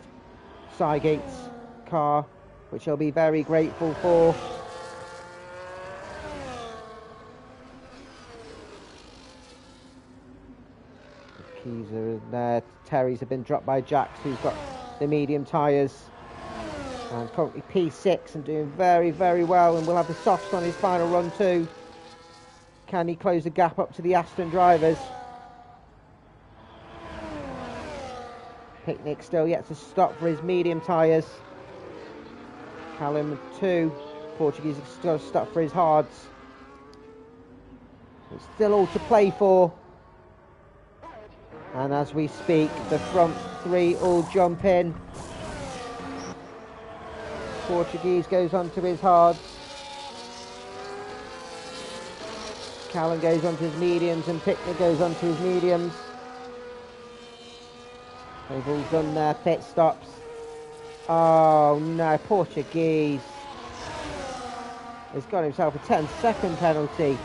Cygate's car, which he'll be very grateful for. The keys are there. Terry's have been dropped by Jax, who's got the medium tyres. And currently P6 and doing very, very well. And we'll have the softs on his final run too. Can he close the gap up to the Aston drivers? Picnic still yet to stop for his medium tyres. Callum 2. Portuguese still stop for his hards. It's still all to play for. And as we speak, the front three all jump in. Portuguese goes on to his hards. Callum goes on to his mediums and Picnic goes on to his mediums. They've all done their pit stops. Oh no, Portuguese has got himself a 10-second penalty.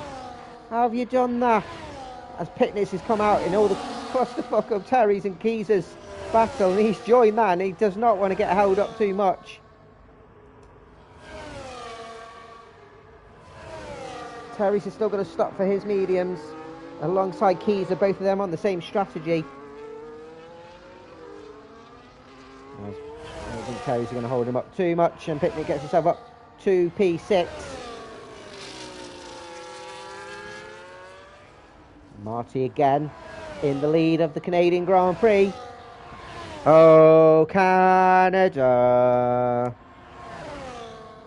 How have you done that? As Picnic has come out in all the clusterfuck of Terry's and Keezer's battle, and he's joined that, and he does not want to get held up too much. Terry's is still going to stop for his mediums alongside Keezer, both of them on the same strategy. I don't think Terry's going to hold him up too much, and Picnic gets himself up to P6. Marty again in the lead of the Canadian Grand Prix. Oh, Canada.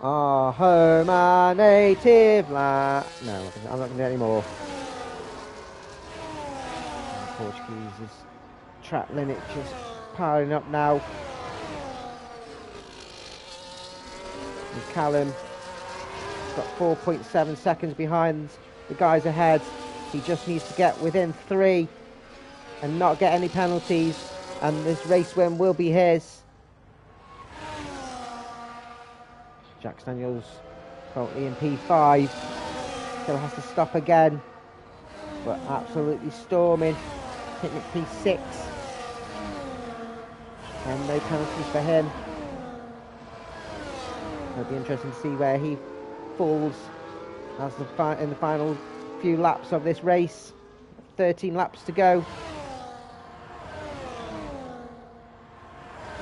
Our home and native land. No, I'm not going to do any more. Portuguese's track limit just piling up now. And Callum got 4.7 seconds behind the guys ahead. He just needs to get within 3 and not get any penalties, and this race win will be his. Jack Daniels currently in P5, still has to stop again, but absolutely storming. Picnic P6, and no penalties for him. It'll be interesting to see where he falls as in the final few laps of this race. 13 laps to go.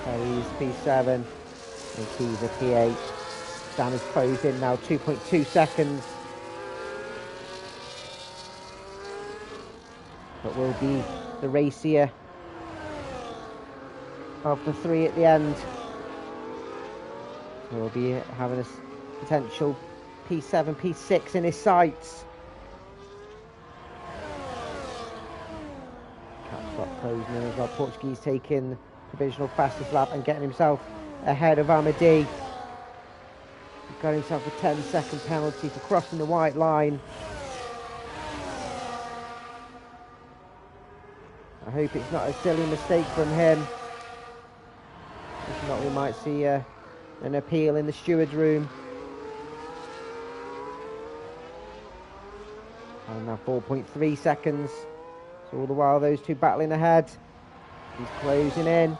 Terry's P7 and Keys at P8. Dan is closed in now, 2.2 seconds. But will be the racier of the 3 at the end. We'll be having a potential P7, P6 in his sights. Caps lock closing in as well. Portuguese taking the provisional fastest lap and getting himself ahead of Amadi. He got himself a 10-second penalty for crossing the white line. I hope it's not a silly mistake from him. If not, we might see an appeal in the steward's room. And now 4.3 seconds. So all the while those two battling ahead. He's closing in.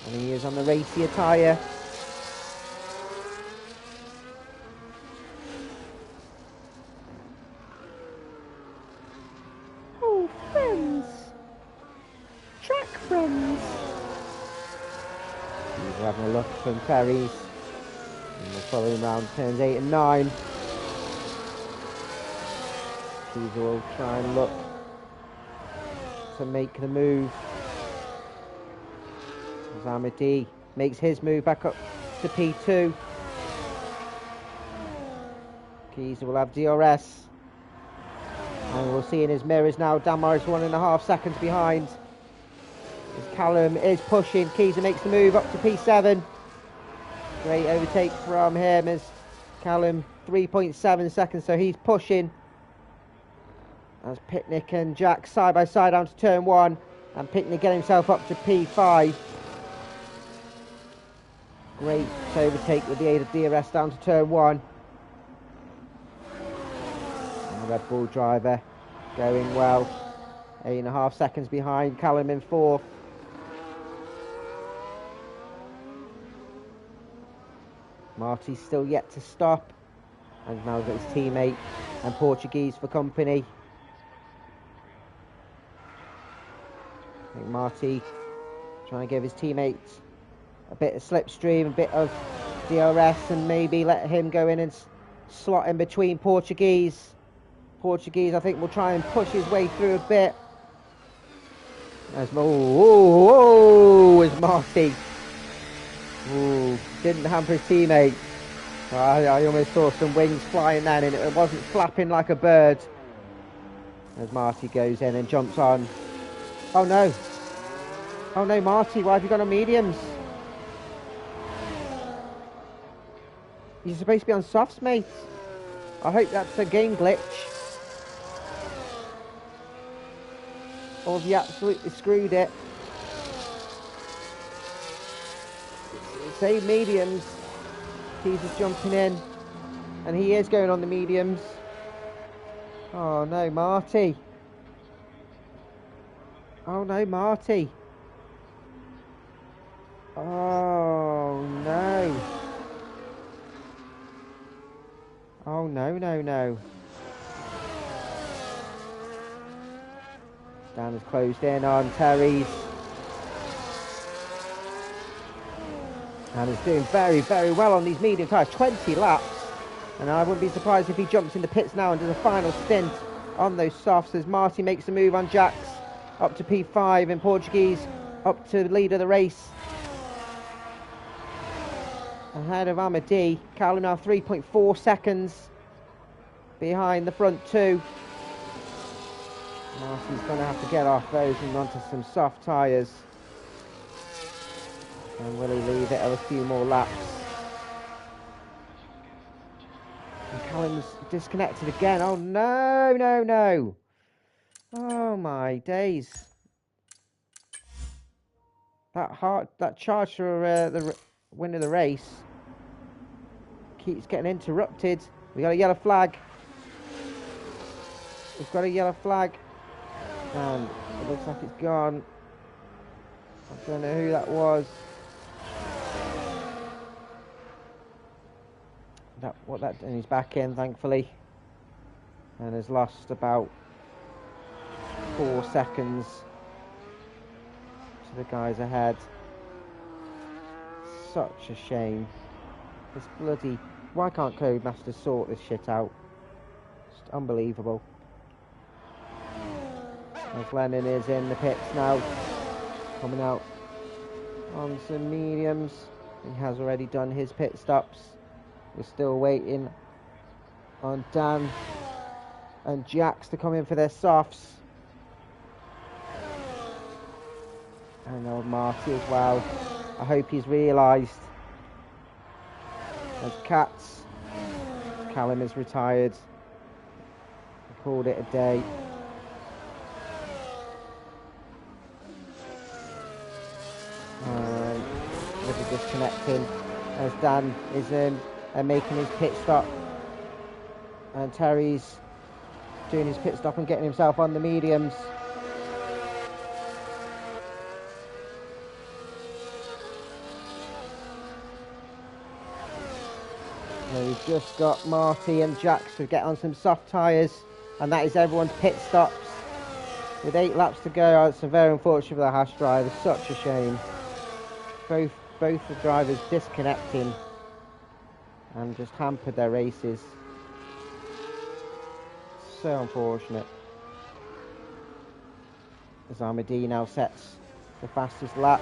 And he is on the racier tyre. Oh, friends. Track friends. We're having a look from Ferries. And the following round turns 8 and 9. These will try and look to make the move. Zamadi makes his move back up to P2. Keys will have DRS. And we'll see in his mirrors now, Dan Morris 1.5 seconds behind. As Callum is pushing, Keys makes the move up to P7. Great overtake from him as Callum 3.7 seconds, so he's pushing. As Picnic and Jack side by side down to turn 1, and Picnic getting himself up to P5. Great overtake with the aid of DRS down to turn 1. And the Red Bull driver going well. 8.5 seconds behind, Callum in 4th. Marty's still yet to stop, and now got his teammate and Portuguese for company. I think Marty trying to give his teammates a bit of slipstream, a bit of DRS, and maybe let him go in and slot in between Portuguese. Portuguese, I think, will try and push his way through a bit. As as Marty. Ooh, didn't hamper his teammate. I almost saw some wings flying then, and it wasn't flapping like a bird. As Marty goes in and jumps on. Oh no. Oh no, Marty, why have you gone on mediums? You're supposed to be on softs, mate. I hope that's a game glitch. Or have you absolutely screwed it? Save mediums. He's just jumping in. And he is going on the mediums. Oh no, Marty. Oh no, Marty. Oh no. Oh no, no, no. Dan has closed in on Terry's. And is doing very, very well on these medium tyres. 20 laps. And I wouldn't be surprised if he jumps in the pits now and does a final stint on those softs as Marty makes the move on Jax. Up to P5 in Portuguese. Up to the lead of the race. ahead of Amadi. Callum now 3.4 seconds behind the front two. Marty's going to have to get off those and onto some soft tyres. And will he leave it a few more laps? And Callum's disconnected again. Oh no, no, no. Oh my days. That charge for the win of the race keeps getting interrupted. We got a yellow flag. We've got a yellow flag. And it looks like it's gone. I don't know who that was. And he's back in, thankfully. And has lost about 4 seconds to the guys ahead. Such a shame. This bloody... Why can't Codemasters sort this shit out? It's unbelievable. As Lennon is in the pits now. Coming out on some mediums. He has already done his pit stops. We're still waiting on Dan and Jax to come in for their softs. And old Marty as well. I hope he's realised. As Cats, Callum is retired. I called it a day. And with the disconnecting as Dan is in and making his pit stop. And Terry's doing his pit stop and getting himself on the mediums. And we've just got Marty and Jax to get on some soft tyres, and that is everyone's pit stops. With 8 laps to go, it's very unfortunate for the Haas drivers, such a shame. Both the drivers disconnecting and just hampered their races. So unfortunate. As Amadi now sets the fastest lap,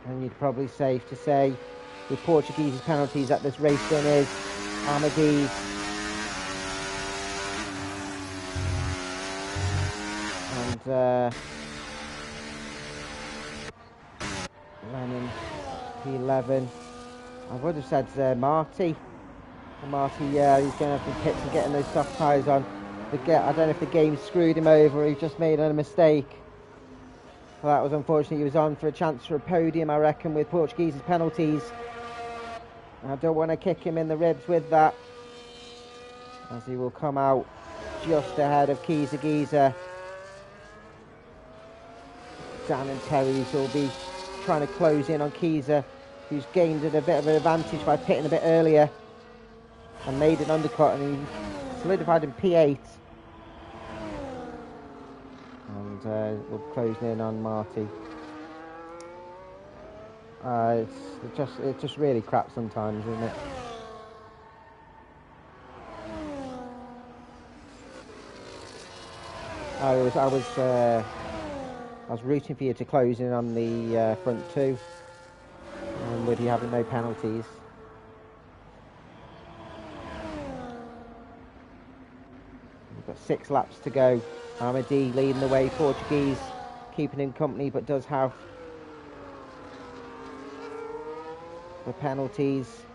and you'd probably safe to say with Portuguese's penalties that this race win is Amadi's. And Lennon P11. I would have said Marty. Marty, yeah, he's going to have to pits and getting those soft tyres on. I don't know if the game screwed him over or he just made a mistake. Well, that was unfortunate. He was on for a chance for a podium, I reckon, with Portuguese's penalties. I don't want to kick him in the ribs with that, as he will come out just ahead of Kiza Giza. Dan and Terry's will be trying to close in on Kiza, who's gained a bit of an advantage by pitting a bit earlier and made an undercut, and he solidified in P8. And we're closing in on Marty. It's just really crap sometimes, isn't it? I was rooting for you to close in on the front two, with you having no penalties. We've got 6 laps to go. Amadi leading the way, Portuguese keeping him company, but does have the penalties.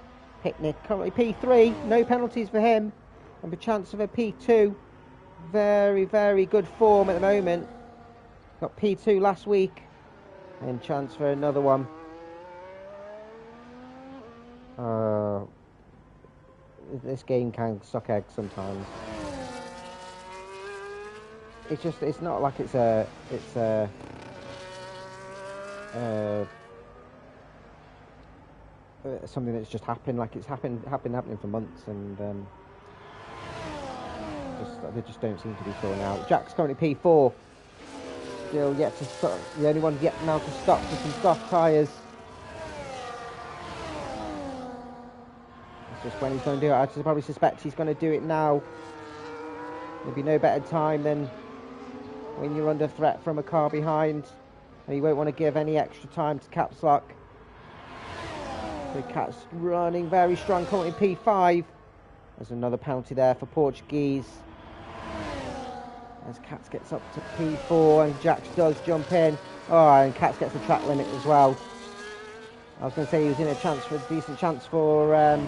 Picnic currently P3, no penalties for him, and a chance of a P2. Very, very good form at the moment. Got P2 last week, and chance for another one. This game can suck eggs sometimes. It's not like it's something that's just happened. Like it's happening for months, and they just don't seem to be sorting out. Jack's currently P4. Still yet to stop. The only one yet now to stop with some soft tyres. It's just when he's going to do it. I just probably suspect he's going to do it now. There'll be no better time than when you're under threat from a car behind, and you won't want to give any extra time to caps lock. The Cat's running very strong, currently P5. There's another penalty there for Portuguese. As Cats gets up to P4 and Jax does jump in. Oh, and Cats gets the track limit as well. I was going to say he was in a decent chance for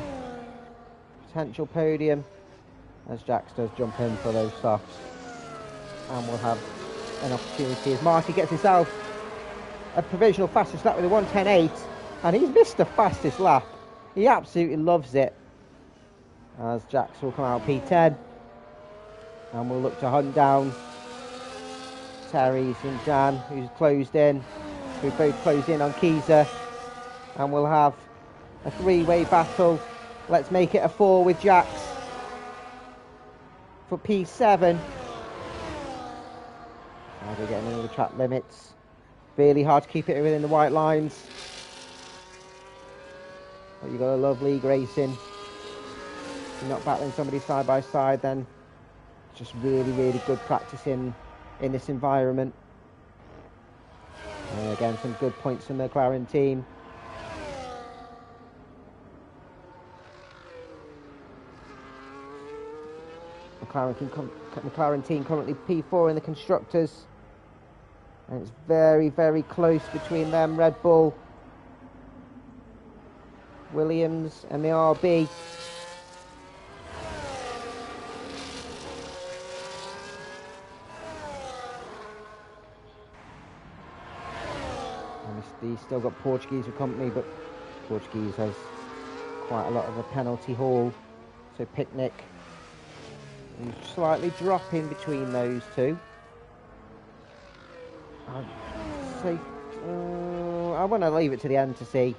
potential podium. As Jax does jump in for those softs. And we'll have an opportunity as Marty gets himself a provisional fastest lap with a 1:10.8. And he's missed the fastest lap. He absolutely loves it. As Jax will come out P10. And we'll look to hunt down Terry's and Dan, who's closed in. Who both closed in on Kiza. And we'll have a three-way battle. Let's make it a 4 with Jax for P7. Now we're getting into the track limits. Really hard to keep it within the white lines. But you've got to love league racing. If you're not battling somebody side by side, then it's just really, really good practice in this environment. And again, some good points from the McLaren team. McLaren team currently P4 in the constructors, and it's very, very close between them. Red Bull, Williams and the RB. And he's still got Portuguese for company, but Portuguese has quite a lot of a penalty haul, so Picnic is slightly dropping between those two. I'd say I want to leave it to the end to see.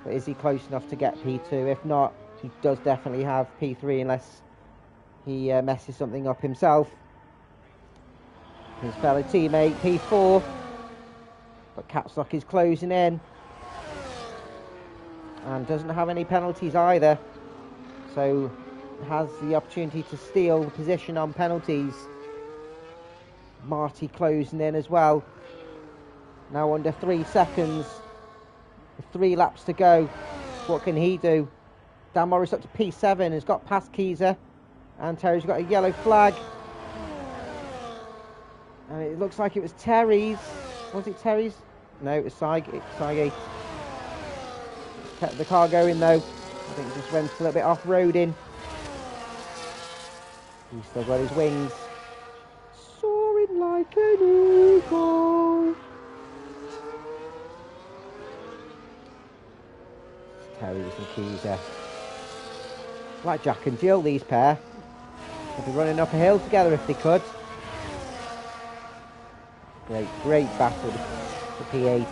But is he close enough to get P2? If not, he does definitely have P3 unless he messes something up himself. His fellow teammate P4, but Capstock is closing in and doesn't have any penalties either, so has the opportunity to steal the position on penalties. Marty closing in as well. Now under 3 seconds. 3 laps to go. What can he do? Dan Morris up to P7 has got past Kiza. And Terry's got a yellow flag. And it looks like it was Terry's. Was it Terry's? No, it was Saigi. Kept the car going though. I think it just went a little bit off-roading. He's still got his wings. Soaring like an eagle. Terry's and Kiza. Like Jack and Jill, these pair. They'd be running up a hill together if they could. Great battle for P8.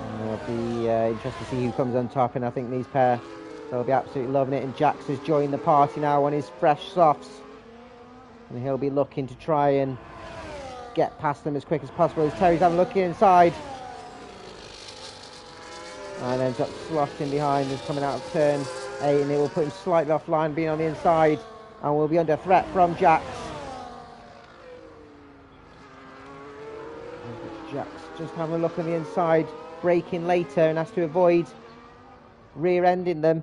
And it'll be interesting to see who comes on top, and I think these pair, they'll be absolutely loving it. And Jax has joined the party now on his fresh softs. And he'll be looking to try and get past them as quick as possible as Terry's having a look inside. And ends up slotting behind and coming out of turn 8, and it will put him slightly offline being on the inside, and will be under threat from Jax. Jax just having a look on the inside, braking later and has to avoid rear-ending them.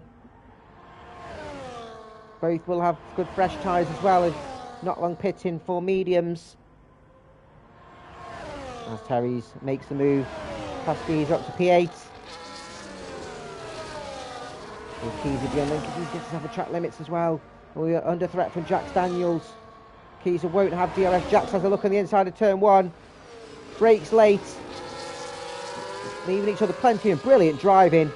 Both will have good fresh tyres as well, as not long pitting for mediums. As Terry's makes the move, Pasqui's up to P8. Kiza beyond them, because he gets to have the track limits as well. We are under threat from Jax Daniels. Kiza won't have DRS. Jax has a look on the inside of turn 1. Brakes late. Leaving each other plenty of brilliant driving.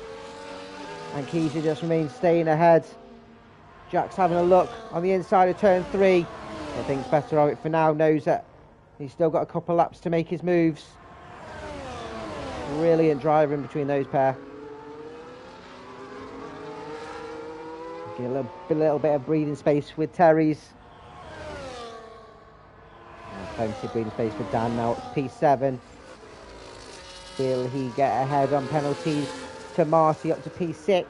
And Kiza just remains staying ahead. Jax having a look on the inside of turn 3. I think better of it for now. Knows that he's still got a couple of laps to make his moves. Brilliant driving between those pair. Get a little bit of breathing space with Terry's. Plenty of breathing space for Dan now at P7. Will he get ahead on penalties to Marty up to P6?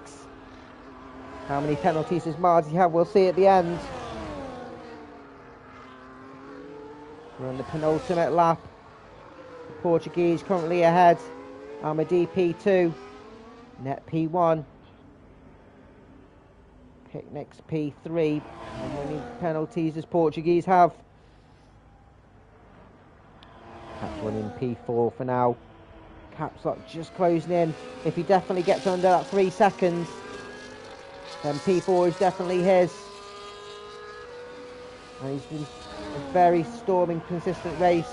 How many penalties does Marty have? We'll see at the end. We're on the penultimate lap. The Portuguese currently ahead Amadi P2. Net P1. Picnic's P3. How many penalties does Portuguese have? Caps one in P4 for now. Caps lock just closing in. If he definitely gets under that 3 seconds, then P4 is definitely his. And he's been a very storming, consistent race.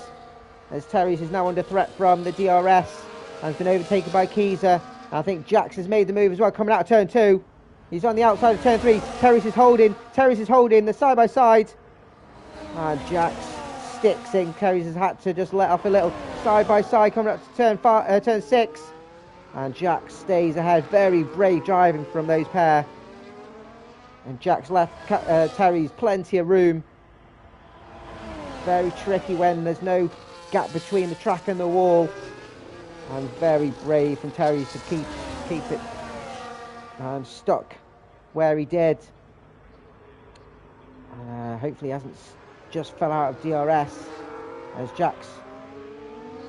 As Terry's is now under threat from the DRS and has been overtaken by Keyser. I think Jax has made the move as well, coming out of turn 2. He's on the outside of turn 3. Terry's is holding. The side by side. And Jax sticks in. Terry's has had to just let off a little side by side coming up to turn 6. And Jax stays ahead. Very brave driving from those pair. And Jax left Terry's plenty of room. Very tricky when there's no gap between the track and the wall. And very brave from Terry to keep it stuck where he did. Hopefully he hasn't just fell out of DRS as Jax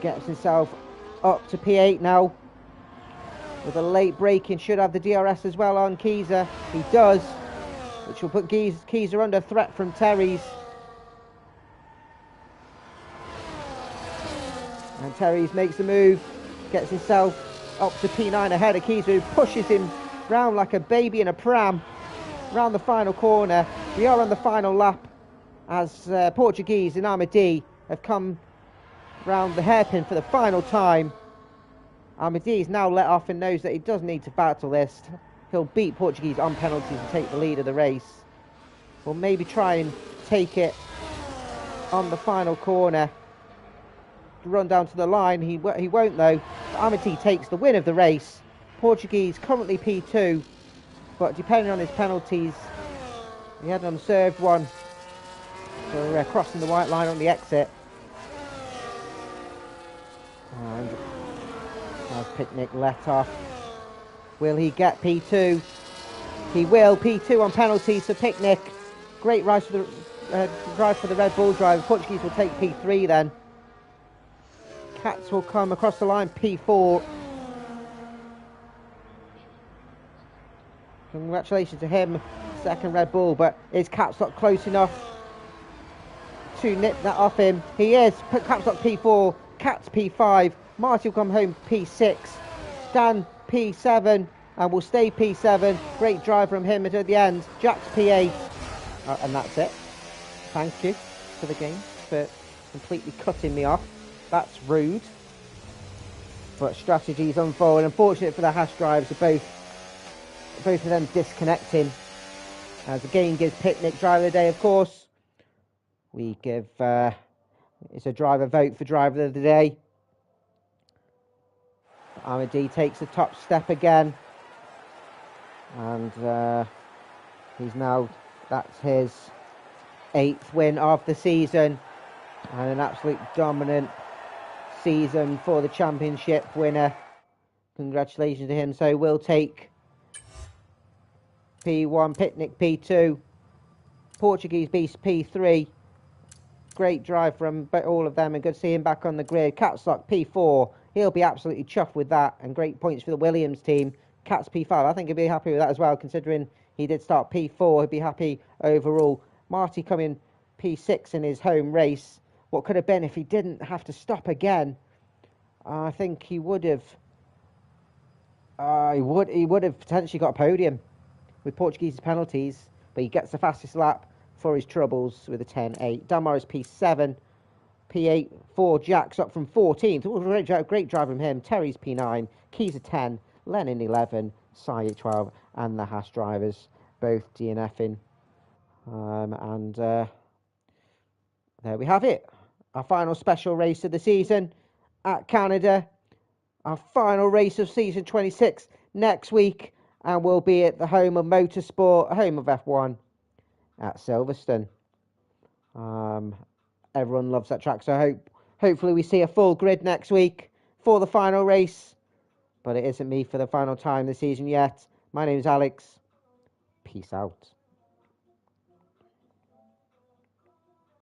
gets himself up to P8 now. With a late braking, should have the DRS as well on Keyser. He does, which will put Keyser under threat from Terry's. And Terry's makes the move, gets himself up to P9 ahead of Keyser, who pushes him round like a baby in a pram round the final corner. We are on the final lap as Portuguese and Amadi have come round the hairpin for the final time. Amadi is now let off and knows that he does need to battle this. He'll beat Portuguese on penalties and take the lead of the race. Or maybe try and take it on the final corner. Run down to the line. He won't though. Amadi takes the win of the race. Portuguese currently P2, but depending on his penalties, he had an unserved one for crossing the white line on the exit. And as Picnic let off, will he get P2? He will. P2 on penalties for Picnic. Great drive for the Red Bull driver. Portuguese will take P3 then. Cats will come across the line P4. Congratulations to him, second Red Bull, but is Caps Lock close enough to nip that off him? He is. Caps Lock P4, Cats P5, Marty will come home P6, Dan P7 and will stay P7. Great drive from him at the end. Jax P8, and that's it. Thank you for the game for completely cutting me off. That's rude. But strategies unfold. Unfortunate for the Haas drivers, both of them disconnecting. As the game gives Picnic driver of the day, of course. We give it's a driver vote for driver of the day. Amadi takes the top step again, and that's his 8th win of the season, and an absolute dominant season for the championship winner. Congratulations to him. So we'll take P1, Picnic P2, Portuguese Beast P3. Great drive from all of them, and good to see him back on the grid. Catslock P4, he'll be absolutely chuffed with that, and great points for the Williams team. Cats P5, I think he'll be happy with that as well, considering he did start P4. He'd be happy overall. Marty coming P6 in his home race. What could have been if he didn't have to stop again? I think he would have. He would have potentially got a podium with Portuguese's penalties, but he gets the fastest lap for his troubles with a 10.8. Dan Morris P7, P8 for Jax up from 14th. Great drive from him. Terry's P9, Keys a 10, Lennon 11, Sai 12, and the Haas drivers both DNFing. And there we have it. Our final special race of the season at Canada. Our final race of season 26 next week, and we'll be at the home of motorsport, home of F1 at Silverstone. Everyone loves that track, so hopefully we see a full grid next week for the final race, but it isn't me for the final time this season yet. My name is Alex. Peace out.